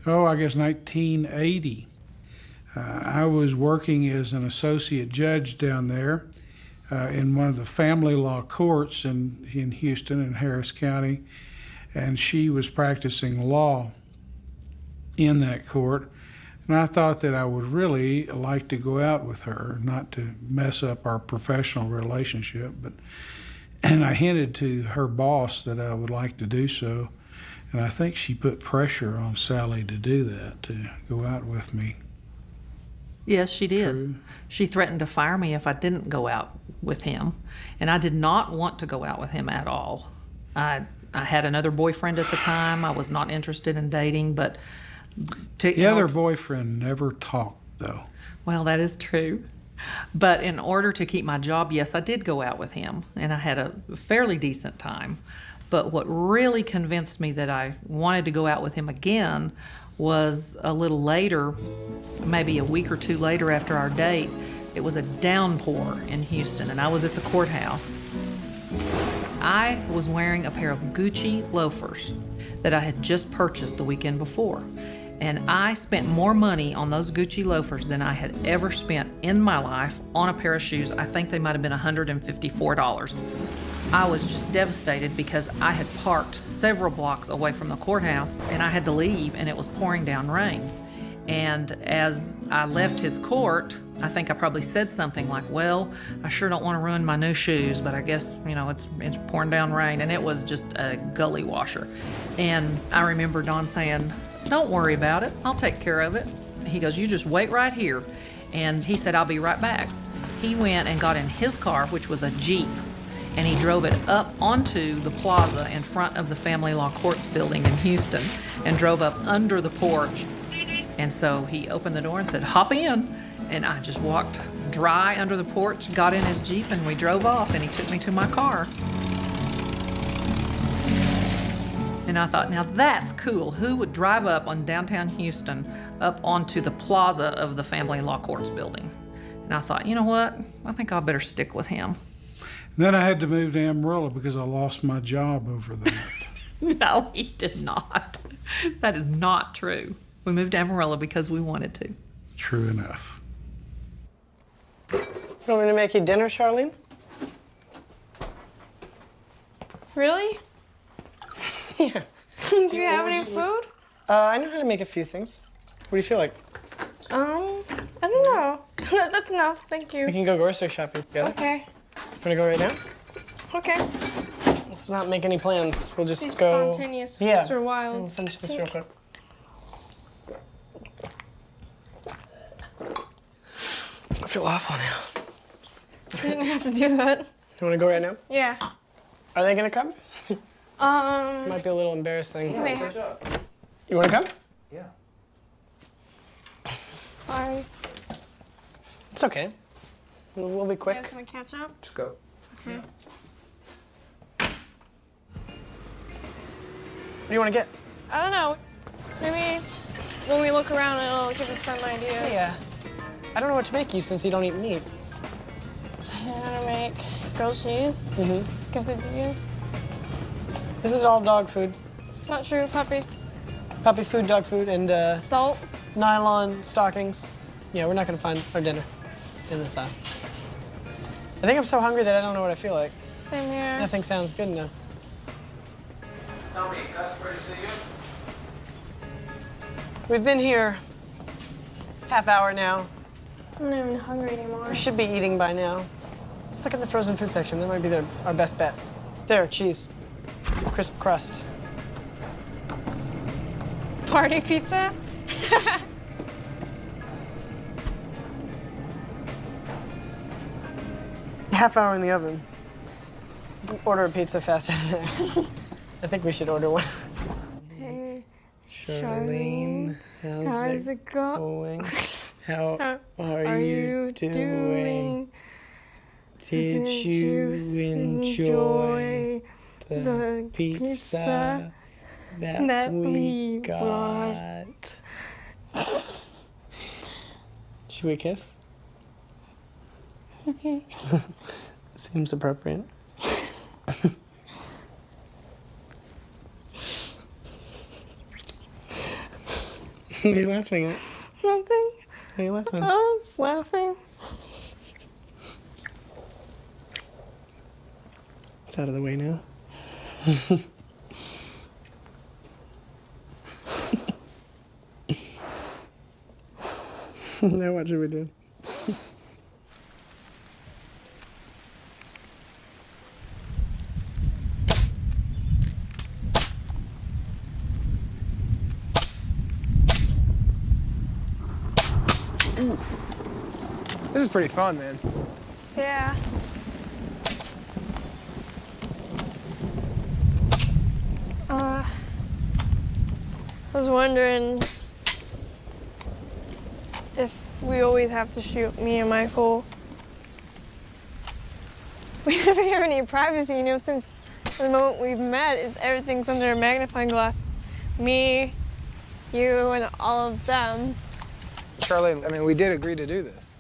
I guess 1980. I was working as an associate judge down there in one of the family law courts in Houston in Harris County, and she was practicing law in that court. And I thought that I would really like to go out with her, not to mess up our professional relationship, and I hinted to her boss that I would like to do so, and I think she put pressure on Sally to do that, to go out with me.
Yes, she did.
True.
She threatened to fire me if I didn't go out with him, and I did not want to go out with him at all. I had another boyfriend at the time. I was not interested in dating, but...
The other boyfriend never talked, though.
Well, that is true. But in order to keep my job, yes, I did go out with him, and I had a fairly decent time. But what really convinced me that I wanted to go out with him again was a little later, maybe a week or two later after our date. It was a downpour in Houston, and I was at the courthouse. I was wearing a pair of Gucci loafers that I had just purchased the weekend before. And I spent more money on those Gucci loafers than I had ever spent in my life on a pair of shoes. I think they might have been $154. I was just devastated because I had parked several blocks away from the courthouse and I had to leave and it was pouring down rain. And as I left his court, I think I probably said something like, well, I sure don't want to ruin my new shoes, but I guess, you know, it's pouring down rain. And it was just a gully washer. And I remember Don saying, don't worry about it, I'll take care of it. He goes, you just wait right here. And he said, I'll be right back. He went and got in his car, which was a Jeep, and he drove it up onto the plaza in front of the Family Law Courts building in Houston and drove up under the porch. And so he opened the door and said, hop in. And I just walked dry under the porch, got in his Jeep, and we drove off, and he took me to my car. And I thought, now that's cool. Who would drive up on downtown Houston up onto the plaza of the Family Law Courts building? And I thought, you know what? I think I better stick with him.
Then I had to move to Amarillo because I lost my job over that.
No, he did not. That is not true. We moved to Amarillo because we wanted to.
True enough.
You want me to make you dinner, Charlyne?
Really?
Yeah.
Do you have any food?
I know how to make a few things. What do you feel like?
I don't know. That's enough, thank you.
We can go grocery shopping together.
Okay.
Wanna go right now?
Okay.
Let's not make any plans. We'll just
These
go.
spontaneous
Yeah.
foods are wild.
Let's finish this real quick. I feel awful now.
You didn't have to do that.
You wanna go right now?
Yeah.
Are they gonna come? Might be a little embarrassing.
They
You wanna come?
Yeah.
Sorry.
It's okay. We'll be quick.
You guys gonna catch up?
Just go.
Okay.
What do you want to get?
I don't know. Maybe when we look around, it'll give us some ideas.
Yeah. I don't know what to make you since you don't eat meat.
I know how to make grilled cheese, quesadillas.
This is all dog food.
Not true, puppy.
Puppy food, dog food, and
Salt.
nylon stockings. Yeah, we're not gonna find our dinner in this aisle. I think I'm so hungry that I don't know what I feel like.
Same here.
Nothing sounds good enough.
Tell me, Gus, where to see you?
We've been here half hour now.
I'm not even hungry anymore.
We should be eating by now. Let's look in the frozen food section. That might be our best bet. There, cheese. Crisp crust.
Party pizza?
Half hour in the oven. Order a pizza faster than that. I think we should order one.
Hey,
Charlyne,
how's it
going? How are
you doing?
Did you enjoy the pizza that we got? Should we kiss?
Okay.
Seems appropriate. What are you laughing at?
Nothing.
What are you laughing at?
Oh, I'm just laughing.
It's out of the way now. Now what should we do?
This is pretty fun, man.
Yeah. I was wondering if we always have to shoot me and Michael. We never have any privacy, you know, since the moment we've met, everything's under a magnifying glass. It's me, you, and all of them.
Charlyne, I mean, we did agree to do this.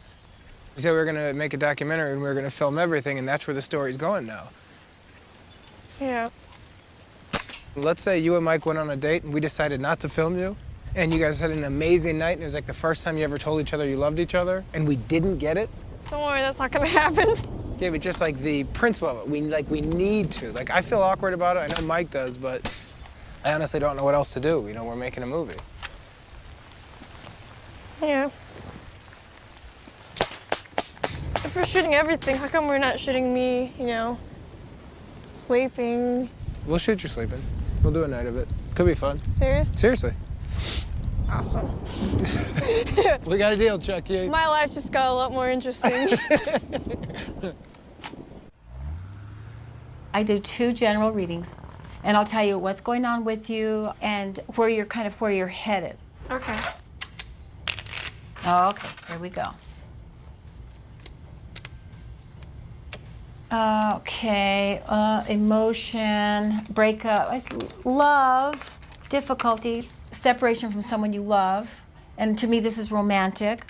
We said we were gonna make a documentary and we were gonna film everything, and that's where the story's going now.
Yeah.
Let's say you and Mike went on a date and we decided not to film you. and you guys had an amazing night, and it was like the first time you ever told each other you loved each other, and we didn't get it?
Don't worry, that's not gonna happen.
Okay, but just like the principle of it, we need to. Like, I feel awkward about it, I know Mike does, but I honestly don't know what else to do. You know, we're making a movie.
Yeah. If we're shooting everything, how come we're not shooting me, you know, sleeping?
We'll shoot you sleeping. We'll do a night of it. Could be fun.
Serious?
Seriously.
Awesome.
We got a deal, Chuck. Yeah.
My life just got a lot more interesting.
I do 2 general readings, and I'll tell you what's going on with you and where you're headed.
Okay.
Okay, here we go. Okay, emotion, breakup, love, difficulty, separation from someone you love, and to me this is romantic.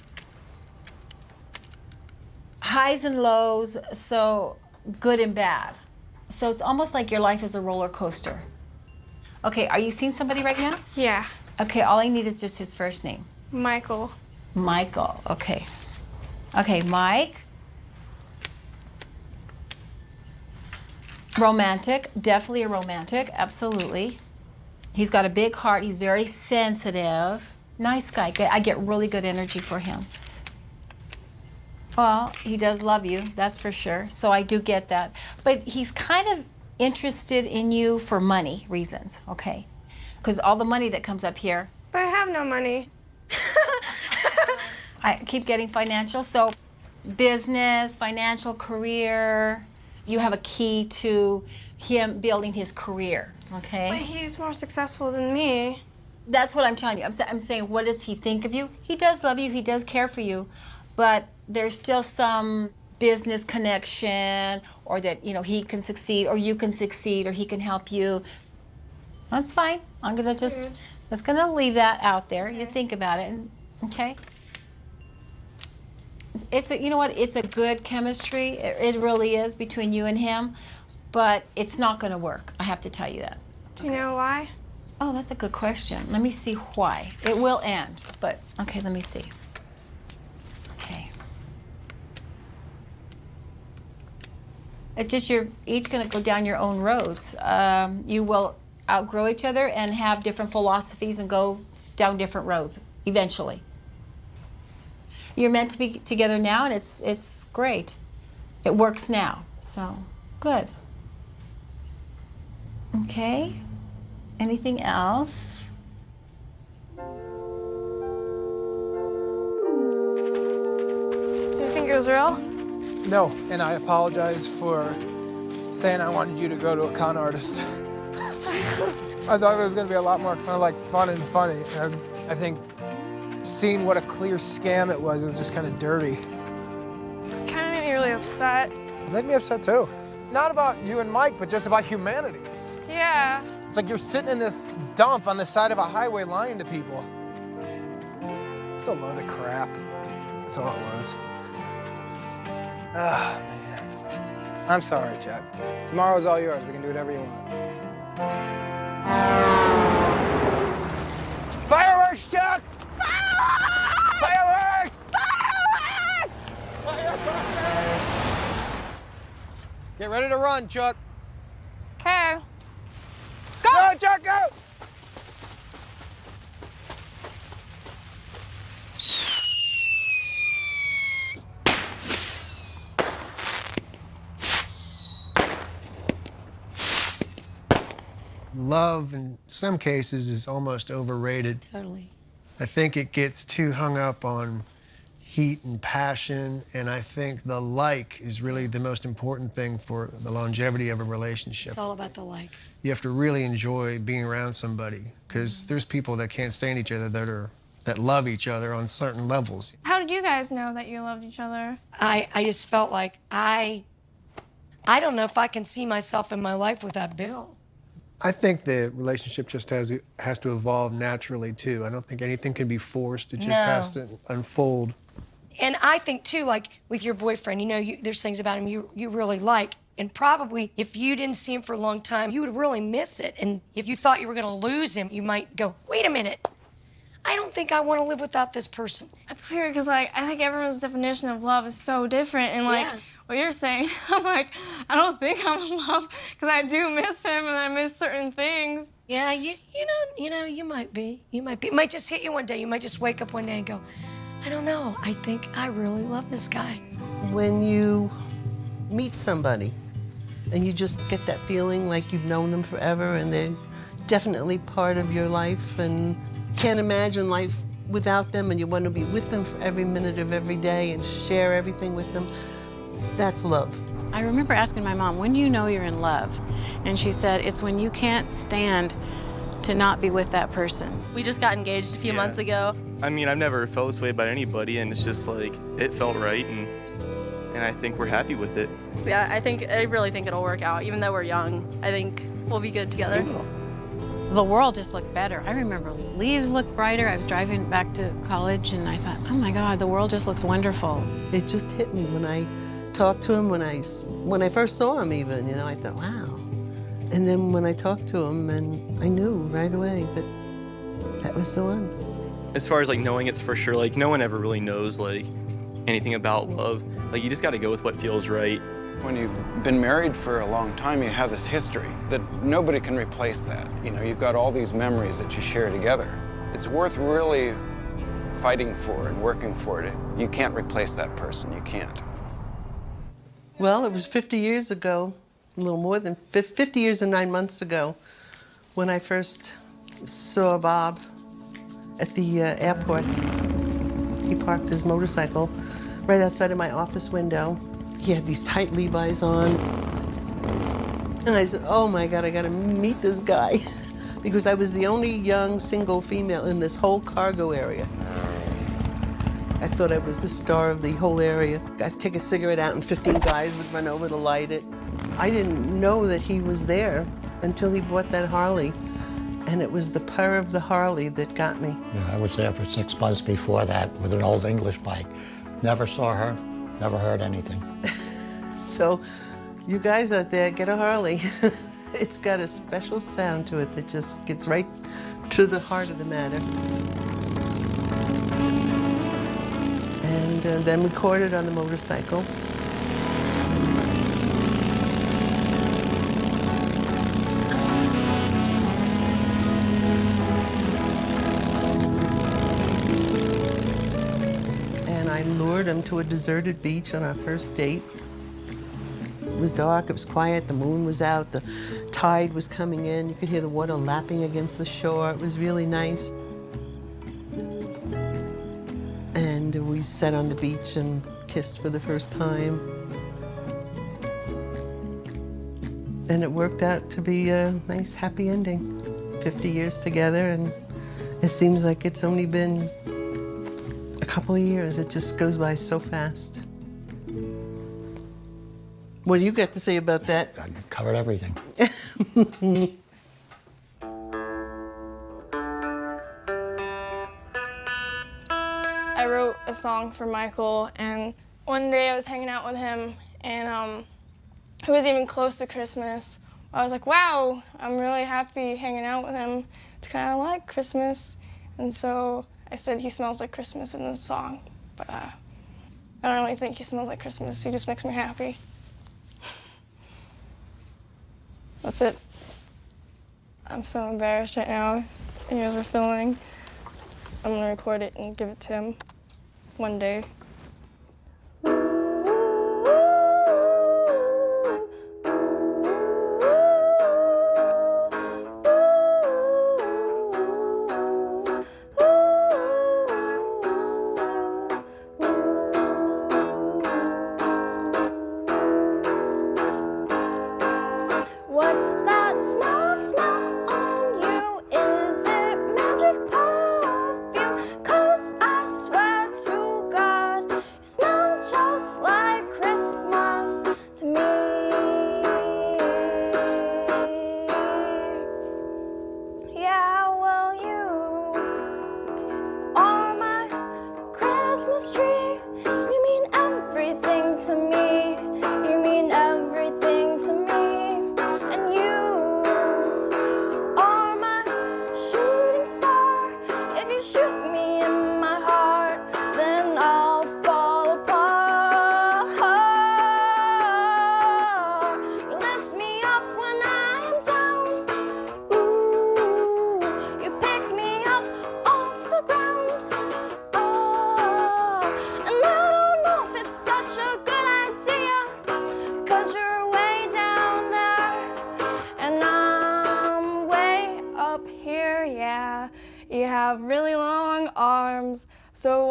Highs and lows, so good and bad. So it's almost like your life is a roller coaster. Okay, are you seeing somebody right now?
Yeah.
Okay, all I need is just his first name.
Michael.
Michael, okay. Okay, Mike. Romantic, definitely a romantic, absolutely. He's got a big heart, he's very sensitive. Nice guy, I get really good energy for him. Well, he does love you, that's for sure, so I do get that. But he's kind of interested in you for money reasons, okay? Because all the money that comes up here.
But I have no money.
I keep getting financial, so business, financial, career. You have a key to him building his career, okay?
But he's more successful than me.
That's what I'm telling you. I'm saying, what does he think of you? He does love you, he does care for you, but there's still some business connection, or that, you know, he can succeed, or you can succeed, or he can help you. That's fine. I'm gonna just leave that out there. You think about it, okay? You know what? It's a good chemistry. It really is between you and him, but it's not going to work. I have to tell you that.
Do you know why?
Oh, that's a good question. Let me see why. It will end, but okay, let me see. Okay. It's just you're each going to go down your own roads. You will outgrow each other and have different philosophies and go down different roads eventually. You're meant to be together now, and it's great. It works now, so good. Okay, anything else?
Do you think it was real?
No, and I apologize for saying I wanted you to go to a con artist. I thought it was going to be a lot more kind of like fun and funny. And I think seeing what a clear scam it was just kind of dirty.
It kind of made me really upset.
It made me upset too. Not about you and Mike, but just about humanity.
Yeah.
It's like you're sitting in this dump on the side of a highway lying to people. It's a load of crap. That's all it was. Ah, man. I'm sorry, Chuck. Tomorrow's all yours. We can do whatever you want. Fireworks, Chuck! Fireworks! Fireworks! Get ready to run, Chuck.
Okay.
Go! Go, Chuck, go!
Love, in some cases, is almost overrated.
Totally.
I think it gets too hung up on heat and passion, and I think the like is really the most important thing for the longevity of a relationship.
It's all about the like.
You have to really enjoy being around somebody, because there's people that can't stand each other that love each other on certain levels.
How did you guys know that you loved each other?
I just felt like I don't know if I can see myself in my life without Bill.
I think the relationship just has to evolve naturally, too. I don't think anything can be forced. It just has to unfold.
And I think, too, like with your boyfriend, you know, there's things about him you really like. And probably if you didn't see him for a long time, you would really miss it. And if you thought you were going to lose him, you might go, wait a minute. I don't think I want to live without this person.
It's weird because, like, I think everyone's definition of love is so different. And, like, what you're saying, I'm like, I don't think I'm in love because I do miss him and I miss certain things.
Yeah, you know, you might be. You might be. It might just hit you one day. You might just wake up one day and go, I don't know. I think I really love this guy.
When you meet somebody and you just get that feeling like you've known them forever and they're definitely part of your life and can't imagine life without them and you want to be with them for every minute of every day and share everything with them, that's love.
I remember asking my mom, when do you know you're in love? And she said, it's when you can't stand to not be with that person.
We just got engaged a few months ago.
I mean, I've never felt this way about anybody, and it's just like, it felt right, and I think we're happy with it.
Yeah, I really think it'll work out. Even though we're young, I think we'll be good together.
The world just looked better. I remember leaves looked brighter. I was driving back to college and I thought, oh my God, the world just looks wonderful.
It just hit me when I talked to him, when I first saw him even, you know, I thought, wow. And then when I talked to him, and I knew right away that that was the one.
As far as like knowing it's for sure, like no one ever really knows like anything about love. Like you just gotta go with what feels right.
When you've been married for a long time, you have this history that nobody can replace that. You know, you've got all these memories that you share together. It's worth really fighting for and working for it. You can't replace that person, you can't.
Well, it was 50 years ago, a little more than 50 years and 9 months ago, when I first saw Bob at the airport. He parked his motorcycle right outside of my office window. He had these tight Levi's on. And I said, oh my God, I gotta meet this guy. Because I was the only young single female in this whole cargo area. I thought I was the star of the whole area. I'd take a cigarette out and 15 guys would run over to light it. I didn't know that he was there until he bought that Harley. And it was the purr of the Harley that got me.
I was there for 6 months before that with an old English bike. Never saw her, never heard anything.
So you guys out there, get a Harley. It's got a special sound to it that just gets right to the heart of the matter. And then recorded on the motorcycle. And I lured him to a deserted beach on our first date. It was dark, it was quiet, the moon was out, the tide was coming in. You could hear the water lapping against the shore. It was really nice. And we sat on the beach and kissed for the first time. And it worked out to be a nice, happy ending. 50 years together, and it seems like it's only been a couple of years. It just goes by so fast. What do you got to say about that?
I covered everything.
I wrote a song for Michael, and one day I was hanging out with him, and it wasn't even close to Christmas. I was like, wow, I'm really happy hanging out with him. It's kind of like Christmas. And so I said he smells like Christmas in this song, but I don't really think he smells like Christmas. He just makes me happy. That's it. I'm so embarrassed right now. You guys are filming. I'm gonna record it and give it to him one day. What's that smell on you? Is it magic perfume? 'Cause I swear to God, you smell just like Christmas to me. Yeah, well, you are my Christmas tree. You mean everything to me. You mean everything to me. And you are my shooting star. If you shoot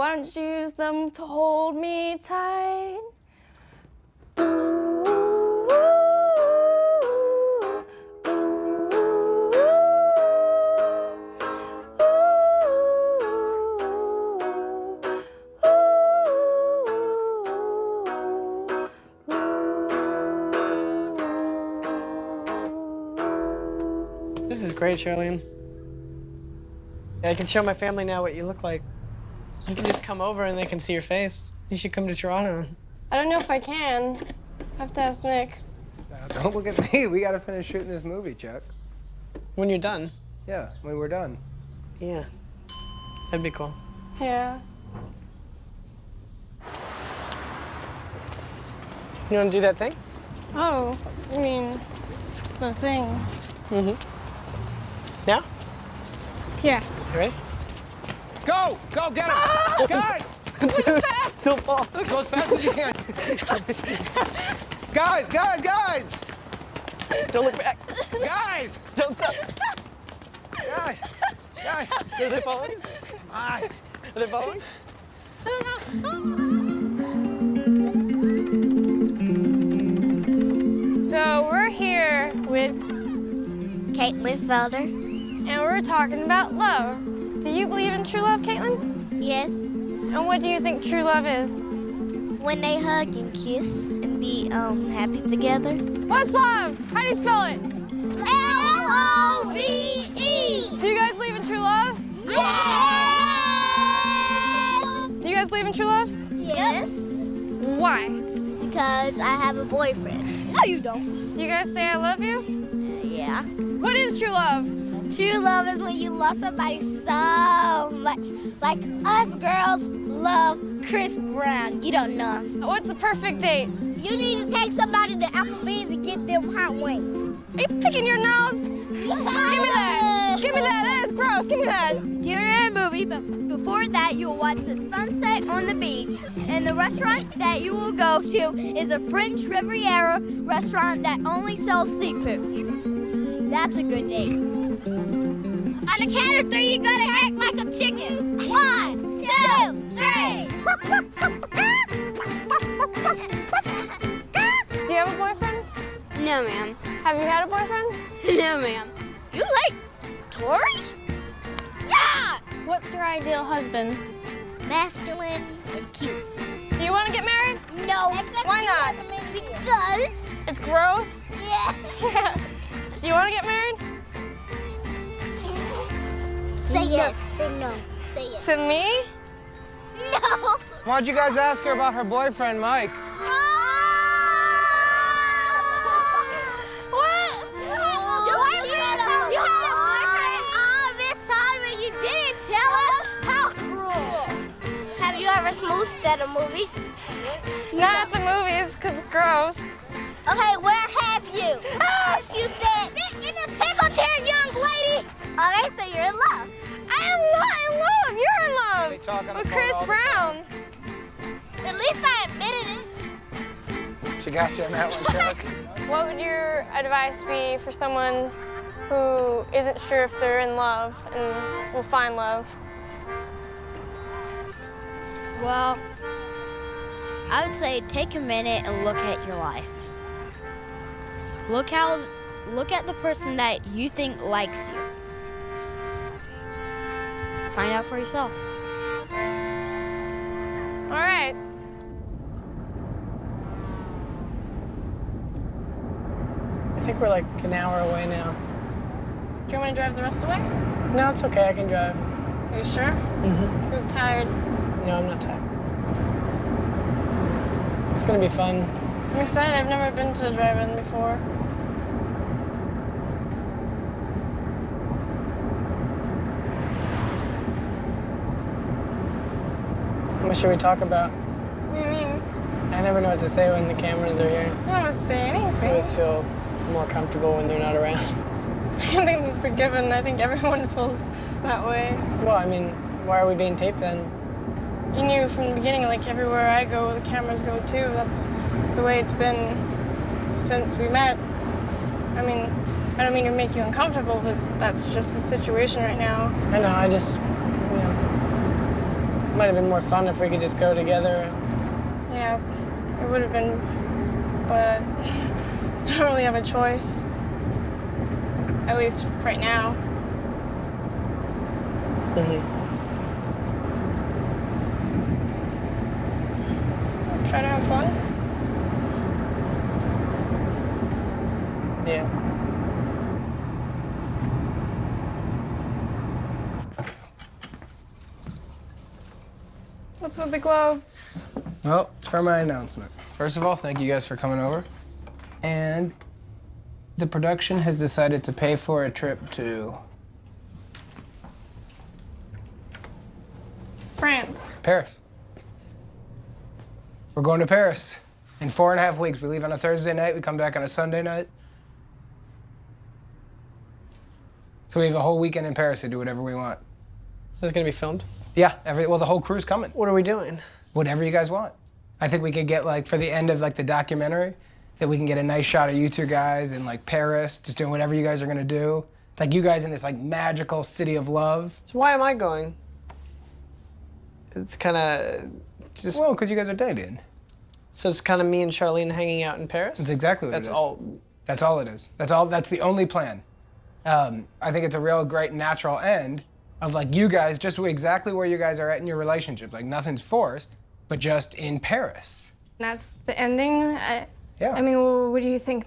why don't you use them to hold me tight?
This is great, Charlyne. I can show my family now what you look like. You can just come over and they can see your face. You should come to Toronto.
I don't know if I can. I have to ask Nick.
Don't look at me. We gotta finish shooting this movie, Chuck.
When you're done?
Yeah, when we're done.
Yeah. That'd be cool.
Yeah.
You want to do that thing?
Oh, you mean the thing?
Mm-hmm. Yeah?
Yeah.
You ready?
Go! Go, get him!
Ah!
Guys!
Fast!
Don't fall.
Go as fast as you can. Guys!
Don't look back.
Guys!
Don't stop.
Guys!
Are they following?
Are
they following?
So we're here with
Caitlin Felder.
And we're talking about love. Do you believe in true love, Caitlin?
Yes.
And what do you think true love is?
When they hug and kiss and be happy together.
What's love? How do you spell it?
L-O-V-E.
Do you guys believe in true love?
Yes!
Do you guys believe in true love?
Yes.
Why?
Because I have a boyfriend. No, you don't.
Do you guys say I love you?
Yeah.
What is true love?
True love is when you love somebody so much. Like us girls love Chris Brown. You don't know.
What's a perfect date?
You need to take somebody to Applebee's and get them hot wings.
Are you picking your nose? Give me that. Give me that. That is gross. Give me that.
Dinner and a movie, but before that, you'll watch the sunset on the beach. And the restaurant that you will go to is a French Riviera restaurant that only sells seafood. That's a good date. On the count of three, you gotta act like a chicken. 1, 2, 3.
Do you have a boyfriend?
No, ma'am.
Have you had a boyfriend?
No, ma'am. You like Tori? Yeah!
What's your ideal husband?
Masculine and cute.
Do you want to get married?
No.
Why not?
Because.
It's gross?
Yes.
Do you want to get married?
Say yes. Say no. Say yes.
To me?
No.
Why'd you guys ask her about her boyfriend, Mike?
Smooshed at the movies?
Not at the movies, because it's gross.
Okay, where have you? You said, sit in a pickle chair, young lady. Okay, so you're in love.
I am not in love. You're in love. With Chris Brown.
At least I admitted it.
She got you on that one, Chuck.
What would your advice be for someone who isn't sure if they're in love and will find love?
Well, I would say take a minute and look at your life. Look at the person that you think likes you. Find out for yourself.
All right.
I think we're like an hour away now.
Do you want me to drive the rest of the way?
No, it's okay. I can drive.
Are you sure?
Mm-hmm.
I'm tired.
No, I'm not tired. It's gonna be fun.
I'm excited. I've never been to the drive-in before.
What should we talk about?
What do you mean?
I never know what to say when the cameras are here.
I don't want to say
I
anything.
always feel more comfortable when they're not around.
I think it's a given. I think everyone feels that way.
Well, I mean, why are we being taped then?
You knew from the beginning, like everywhere I go, the cameras go too. That's the way it's been since we met. I mean, I don't mean to make you uncomfortable, but that's just the situation right now.
I know, I just, Might have been more fun if we could just go together.
Yeah, it would have been, but I don't really have a choice. At least right now. Try to have fun.
Yeah.
What's with the globe?
Well, it's for my announcement. First of all, thank you guys for coming over. And the production has decided to pay for a trip to
France.
Paris. We're going to Paris in 4.5 weeks. We leave on a Thursday night, we come back on a Sunday night. So we have a whole weekend in Paris to do whatever we want.
So it's gonna be filmed?
Yeah, well, the whole crew's coming.
What are we doing?
Whatever you guys want. I think we could get, like, for the end of, like, the documentary, that we can get a nice shot of you two guys in, like, Paris, just doing whatever you guys are gonna do. It's like you guys in this, like, magical city of love.
So why am I going? It's kind of just...
Well, because you guys are dating.
So it's kind of me and Charlyne hanging out in Paris?
That's exactly what it is.
That's all?
That's all it is. That's the only plan. I think it's a real great natural end of, like, you guys just exactly where you guys are at in your relationship. Like, nothing's forced, but just in Paris.
That's the ending?
Yeah.
I mean, well, what do you think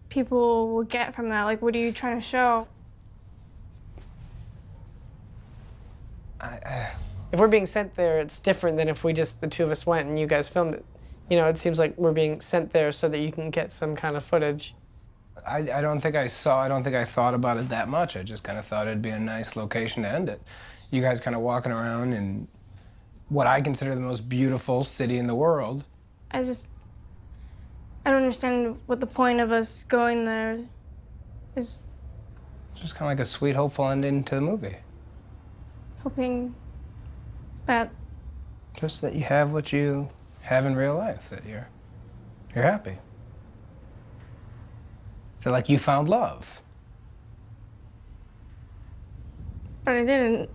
people will get from that? Like, what are you trying to show?
If we're being sent there, it's different than if the two of us went and you guys filmed it. You know, it seems like we're being sent there so that you can get some kind of footage.
I don't think I thought about it that much. I just kind of thought it'd be a nice location to end it. You guys kind of walking around in what I consider the most beautiful city in the world.
I don't understand what the point of us going there is.
Just kind of like a sweet, hopeful ending to the movie.
Hoping that...
Just that you have what you have in real life, that you're happy. That, like, you found love.
But I didn't.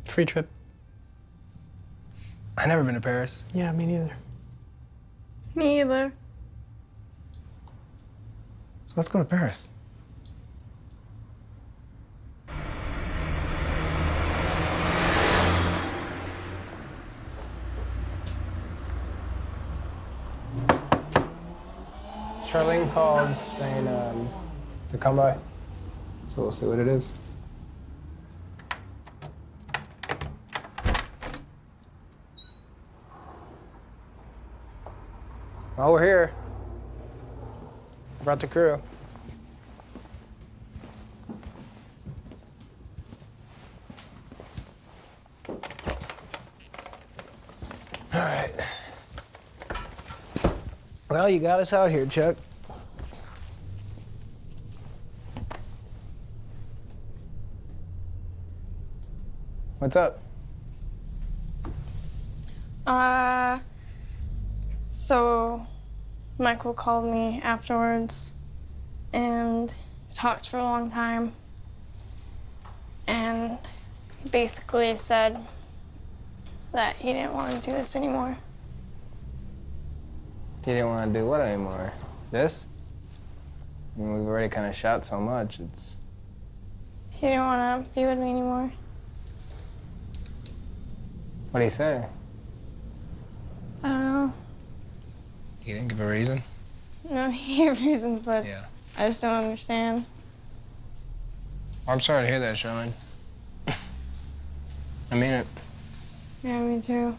Free trip.
I've never been to Paris.
Yeah, me neither.
Me either.
So let's go to Paris. Charlyne called saying to come by, so we'll see what it is. Well, we're here. Brought the crew. All right. Well, you got us out here, Chuck. What's up?
So Michael called me afterwards and we talked for a long time and basically said that he didn't want to do this anymore.
You didn't want to do what anymore? This? I mean, we've already kind of shot so much, it's...
He didn't want to be with me anymore.
What'd he say?
I don't know.
He didn't give a reason?
No, he gave reasons, but
Yeah.
I just don't understand.
I'm sorry to hear that, Charlyne. I mean it.
Yeah, me too.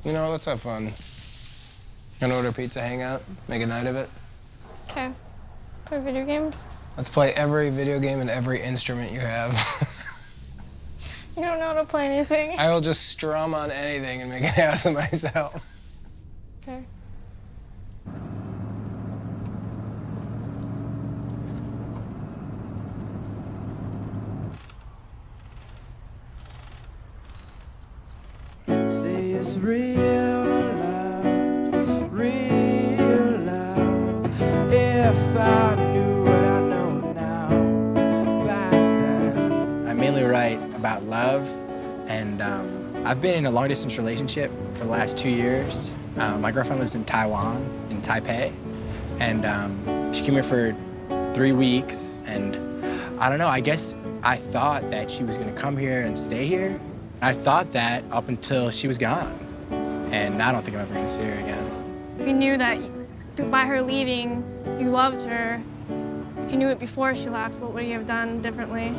You know, let's have fun. Gonna order pizza, hang out, make a night of it.
Okay. Play video games?
Let's play every video game and every instrument you have.
You don't know how to play anything.
I will just strum on anything and make an ass of myself.
Okay.
Say it's real life.
if I knew what I know now back then.
I mainly write about love, and I've been in a long-distance relationship for the last 2 years. My girlfriend lives in Taiwan, in Taipei, and she came here for 3 weeks, and I don't know, I guess I thought that she was gonna come here and stay here. I thought that up until she was gone, and I don't think I'm ever gonna see her again.
If you knew that by her leaving, you loved her, if you knew it before she left, what would you have done differently?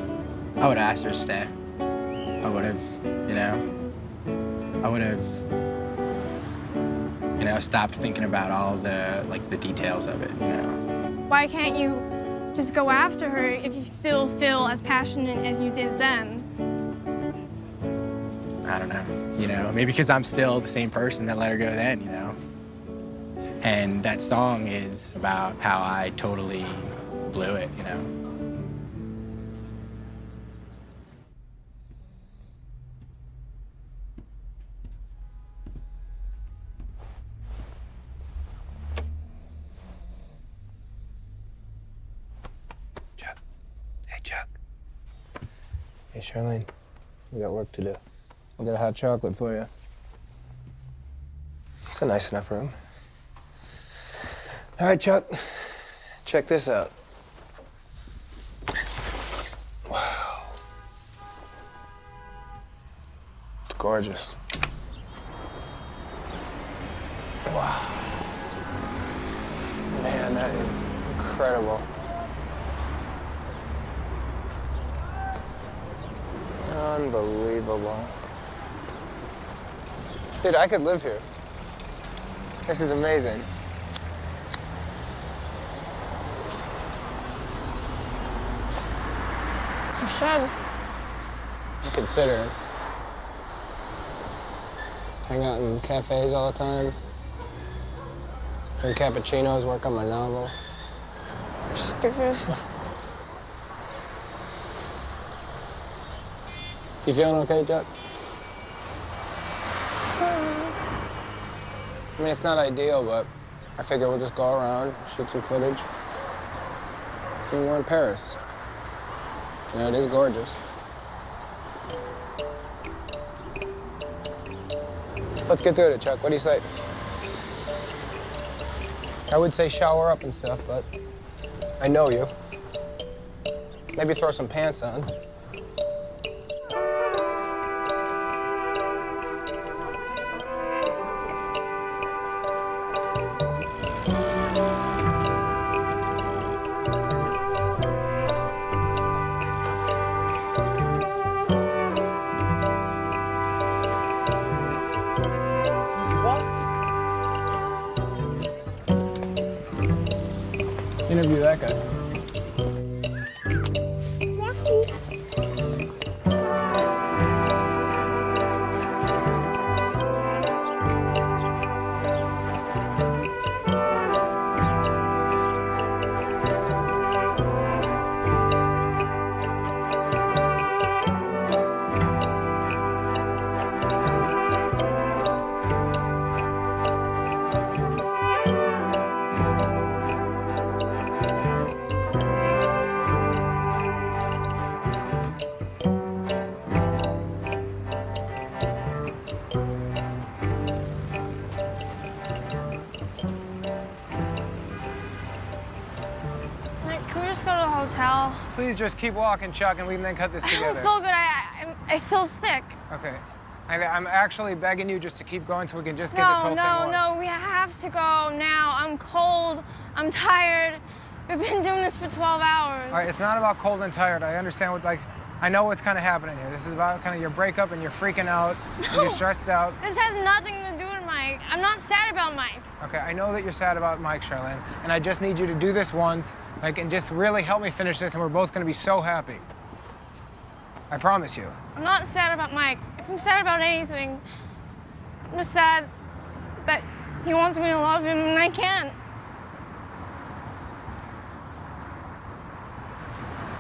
I would have asked her to stay. I would have, you know, I would have, you know, stopped thinking about all the, like, the details of it, you know.
Why can't you just go after her if you still feel as passionate as you did then?
I don't know, you know, maybe because I'm still the same person that let her go then, you know. And that song is about how I totally blew it, you know.
Chuck. Hey, Chuck. Hey, Charlyne. We got work to do. We'll get a hot chocolate for you. It's a nice enough room. All right, Chuck. Check this out. Wow. It's gorgeous. Wow. Man, that is incredible. Unbelievable. Dude, I could live here. This is amazing.
You should.
Consider it. Hang out in cafes all the time. Drink cappuccinos, work on my novel.
You're stupid.
You feeling okay, Chuck? I mean, it's not ideal, but I figure we'll just go around, shoot some footage. And we're in Paris. You know, it is gorgeous. Let's get through it, Chuck. What do you say? I would say shower up and stuff, but I know you. Maybe throw some pants on. Interview that guy.
Can we just go to the hotel?
Please just keep walking, Chuck, and we can then cut this together.
I don't feel good. I feel sick.
Okay. I'm actually begging you just to keep going so we can just get this whole thing once.
No, we have to go now. I'm cold. I'm tired. We've been doing this for 12 hours.
All right, it's not about cold and tired. I understand what, like, I know what's kind of happening here. This is about kind of your breakup and you're freaking out and you're stressed out.
This has nothing to do with Mike. I'm not sad about Mike.
Okay, I know that you're sad about Mike, Charlyne, and I just need you to do this once, like, and just really help me finish this, and we're both gonna be so happy. I promise you.
I'm not sad about Mike. If I'm sad about anything, I'm just sad that he wants me to love him and I can't.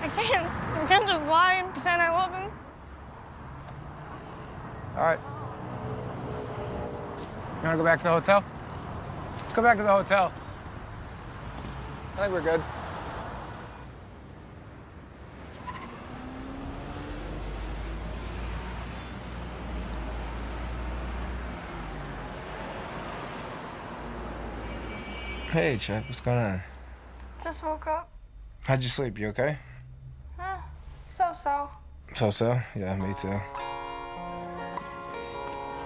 I can't just lie and pretend I love him.
All right. You wanna go back to the hotel? Let's go back to the hotel. I think we're good.
Hey, Chuck, what's going on?
Just woke up.
How'd you sleep? You okay?
So.
So? Yeah, me too.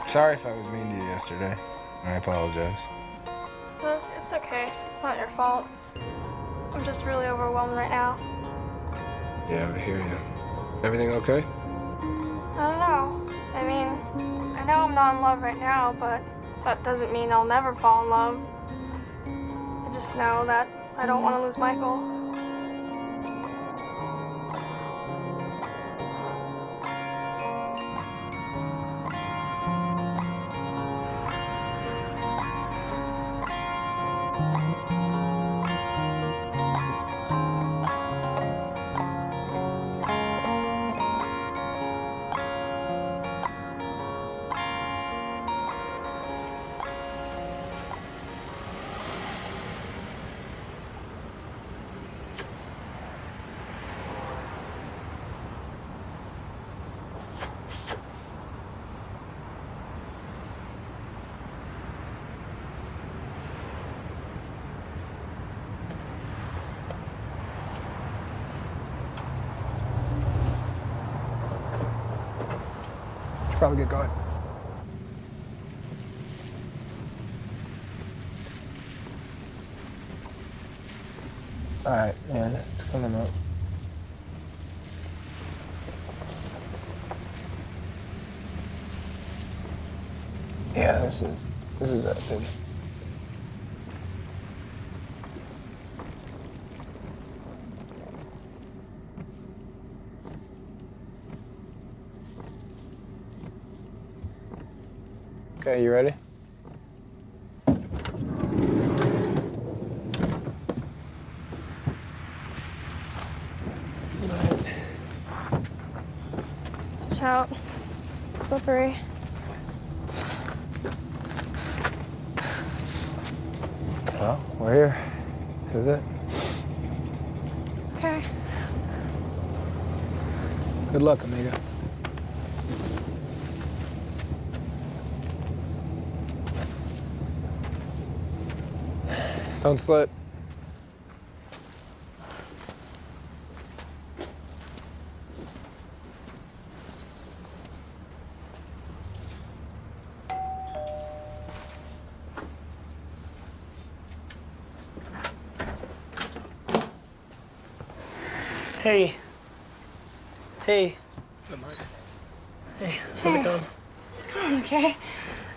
Sorry if I was mean to you yesterday. I apologize.
It's okay. It's not your fault. I'm just really overwhelmed right now.
Yeah, I hear you. Everything okay?
I don't know. I mean, I know I'm not in love right now, but that doesn't mean I'll never fall in love. I just know that I don't want to lose Michael.
Should probably get going. All right, man, it's coming up. Yeah, this is it, dude. Okay, you ready?
Watch out. It's slippery.
Well, we're here. This is it.
Okay.
Good luck, amigo. Don't slip.
Hey. Hey. Hey, how's it going?
It's going okay.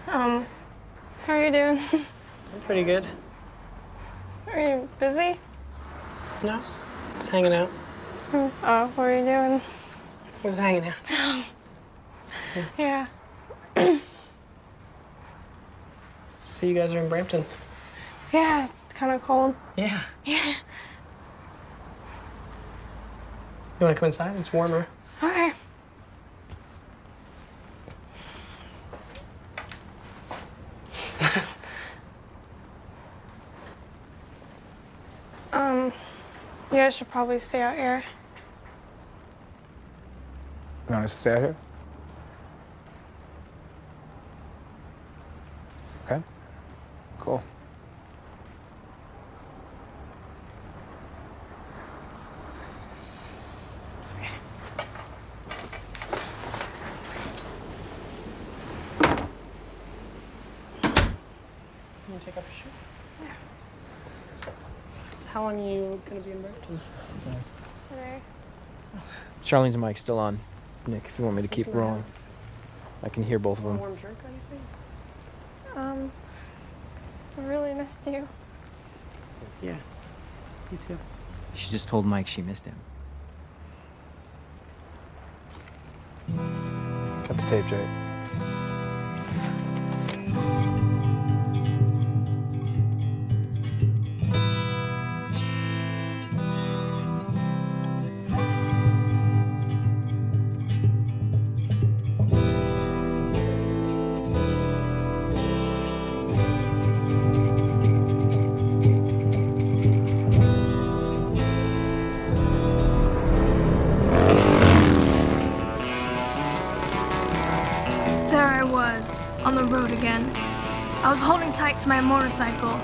How are you doing?
I'm pretty good.
Are you busy?
No, just hanging out.
Oh, what are you doing?
Just hanging out.
Yeah.
So you guys are in Brampton?
Yeah, it's kind of cold.
Yeah.
Yeah.
You want to come inside? It's warmer.
Okay. You guys should probably stay out here.
You want us to stay out here? Okay. Cool.
You take off your shoes? Yeah. How long are you gonna be in Brampton?
Today.
Charlyne's mic's still on. Nick, if you want me to keep rolling, I can hear both of them.
Warm drink or anything?
I really missed you.
Yeah, me too.
She just told Mike she missed him.
Cut the tape, Jake.
again. I was holding tight to my motorcycle,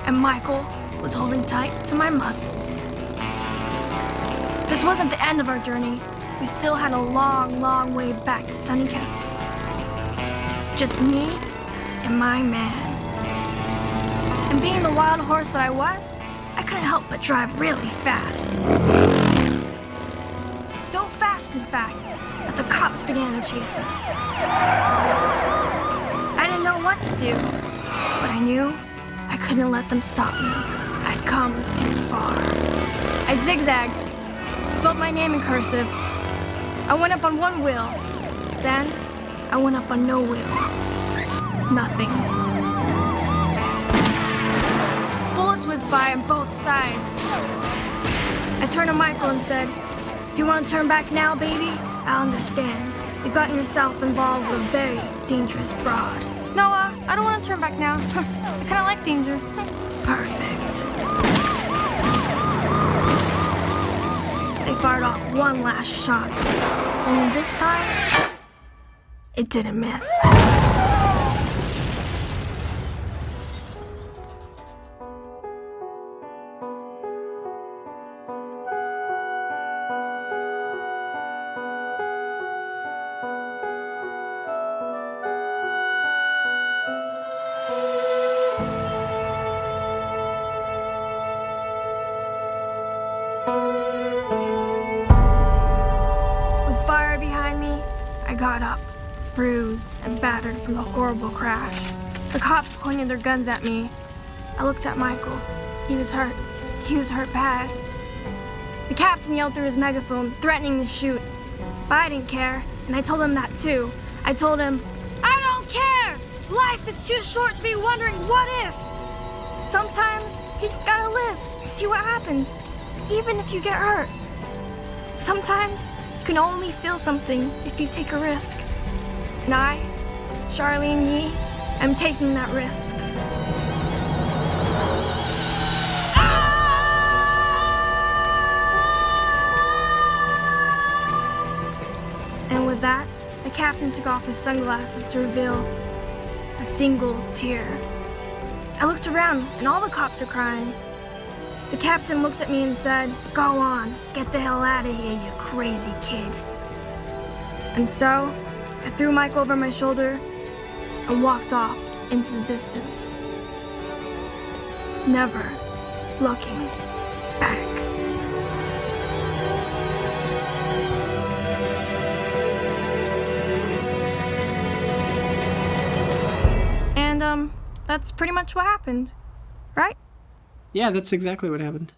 and Michael was holding tight to my muscles. This wasn't the end of our journey. We still had a long, long way back to Sunny Camp. Just me and my man. And being the wild horse that I was, I couldn't help but drive really fast. So fast, in fact, that the cops began to chase us. I didn't know what to do, but I knew I couldn't let them stop me. I'd come too far. I zigzagged, spelled my name in cursive. I went up on one wheel. Then, I went up on no wheels. Nothing. Bullets whizzed by on both sides. I turned to Michael and said, "If you want to turn back now, baby, I understand. You've gotten yourself involved with a very dangerous broad." "No, I don't want to turn back now. I kind of like danger." "Perfect." They fired off one last shot. Only this time, it didn't miss. With fire behind me, I got up, bruised and battered from the horrible crash. The cops pointed their guns at me. I looked at Michael. He was hurt. He was hurt bad. The captain yelled through his megaphone, threatening to shoot. But I didn't care, and I told him that too. I told him, "I don't care! Life is too short to be wondering what if." Sometimes you just gotta live, see what happens, even if you get hurt. Sometimes you can only feel something if you take a risk. And I, Charlyne Yi, am taking that risk. And with that, the captain took off his sunglasses to reveal a single tear. I looked around, and all the cops were crying. The captain looked at me and said, "Go on, get the hell out of here, you crazy kid." And so, I threw Mike over my shoulder and walked off into the distance, never looking back. And, that's pretty much what happened, right?
Yeah, that's exactly what happened.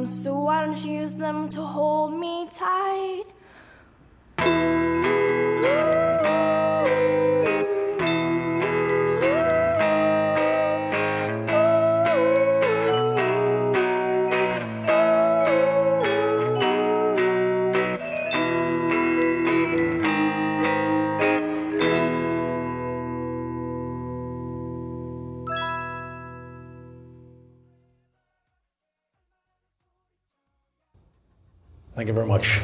arms, so why don't you use them to hold me tight?
Thank you very much.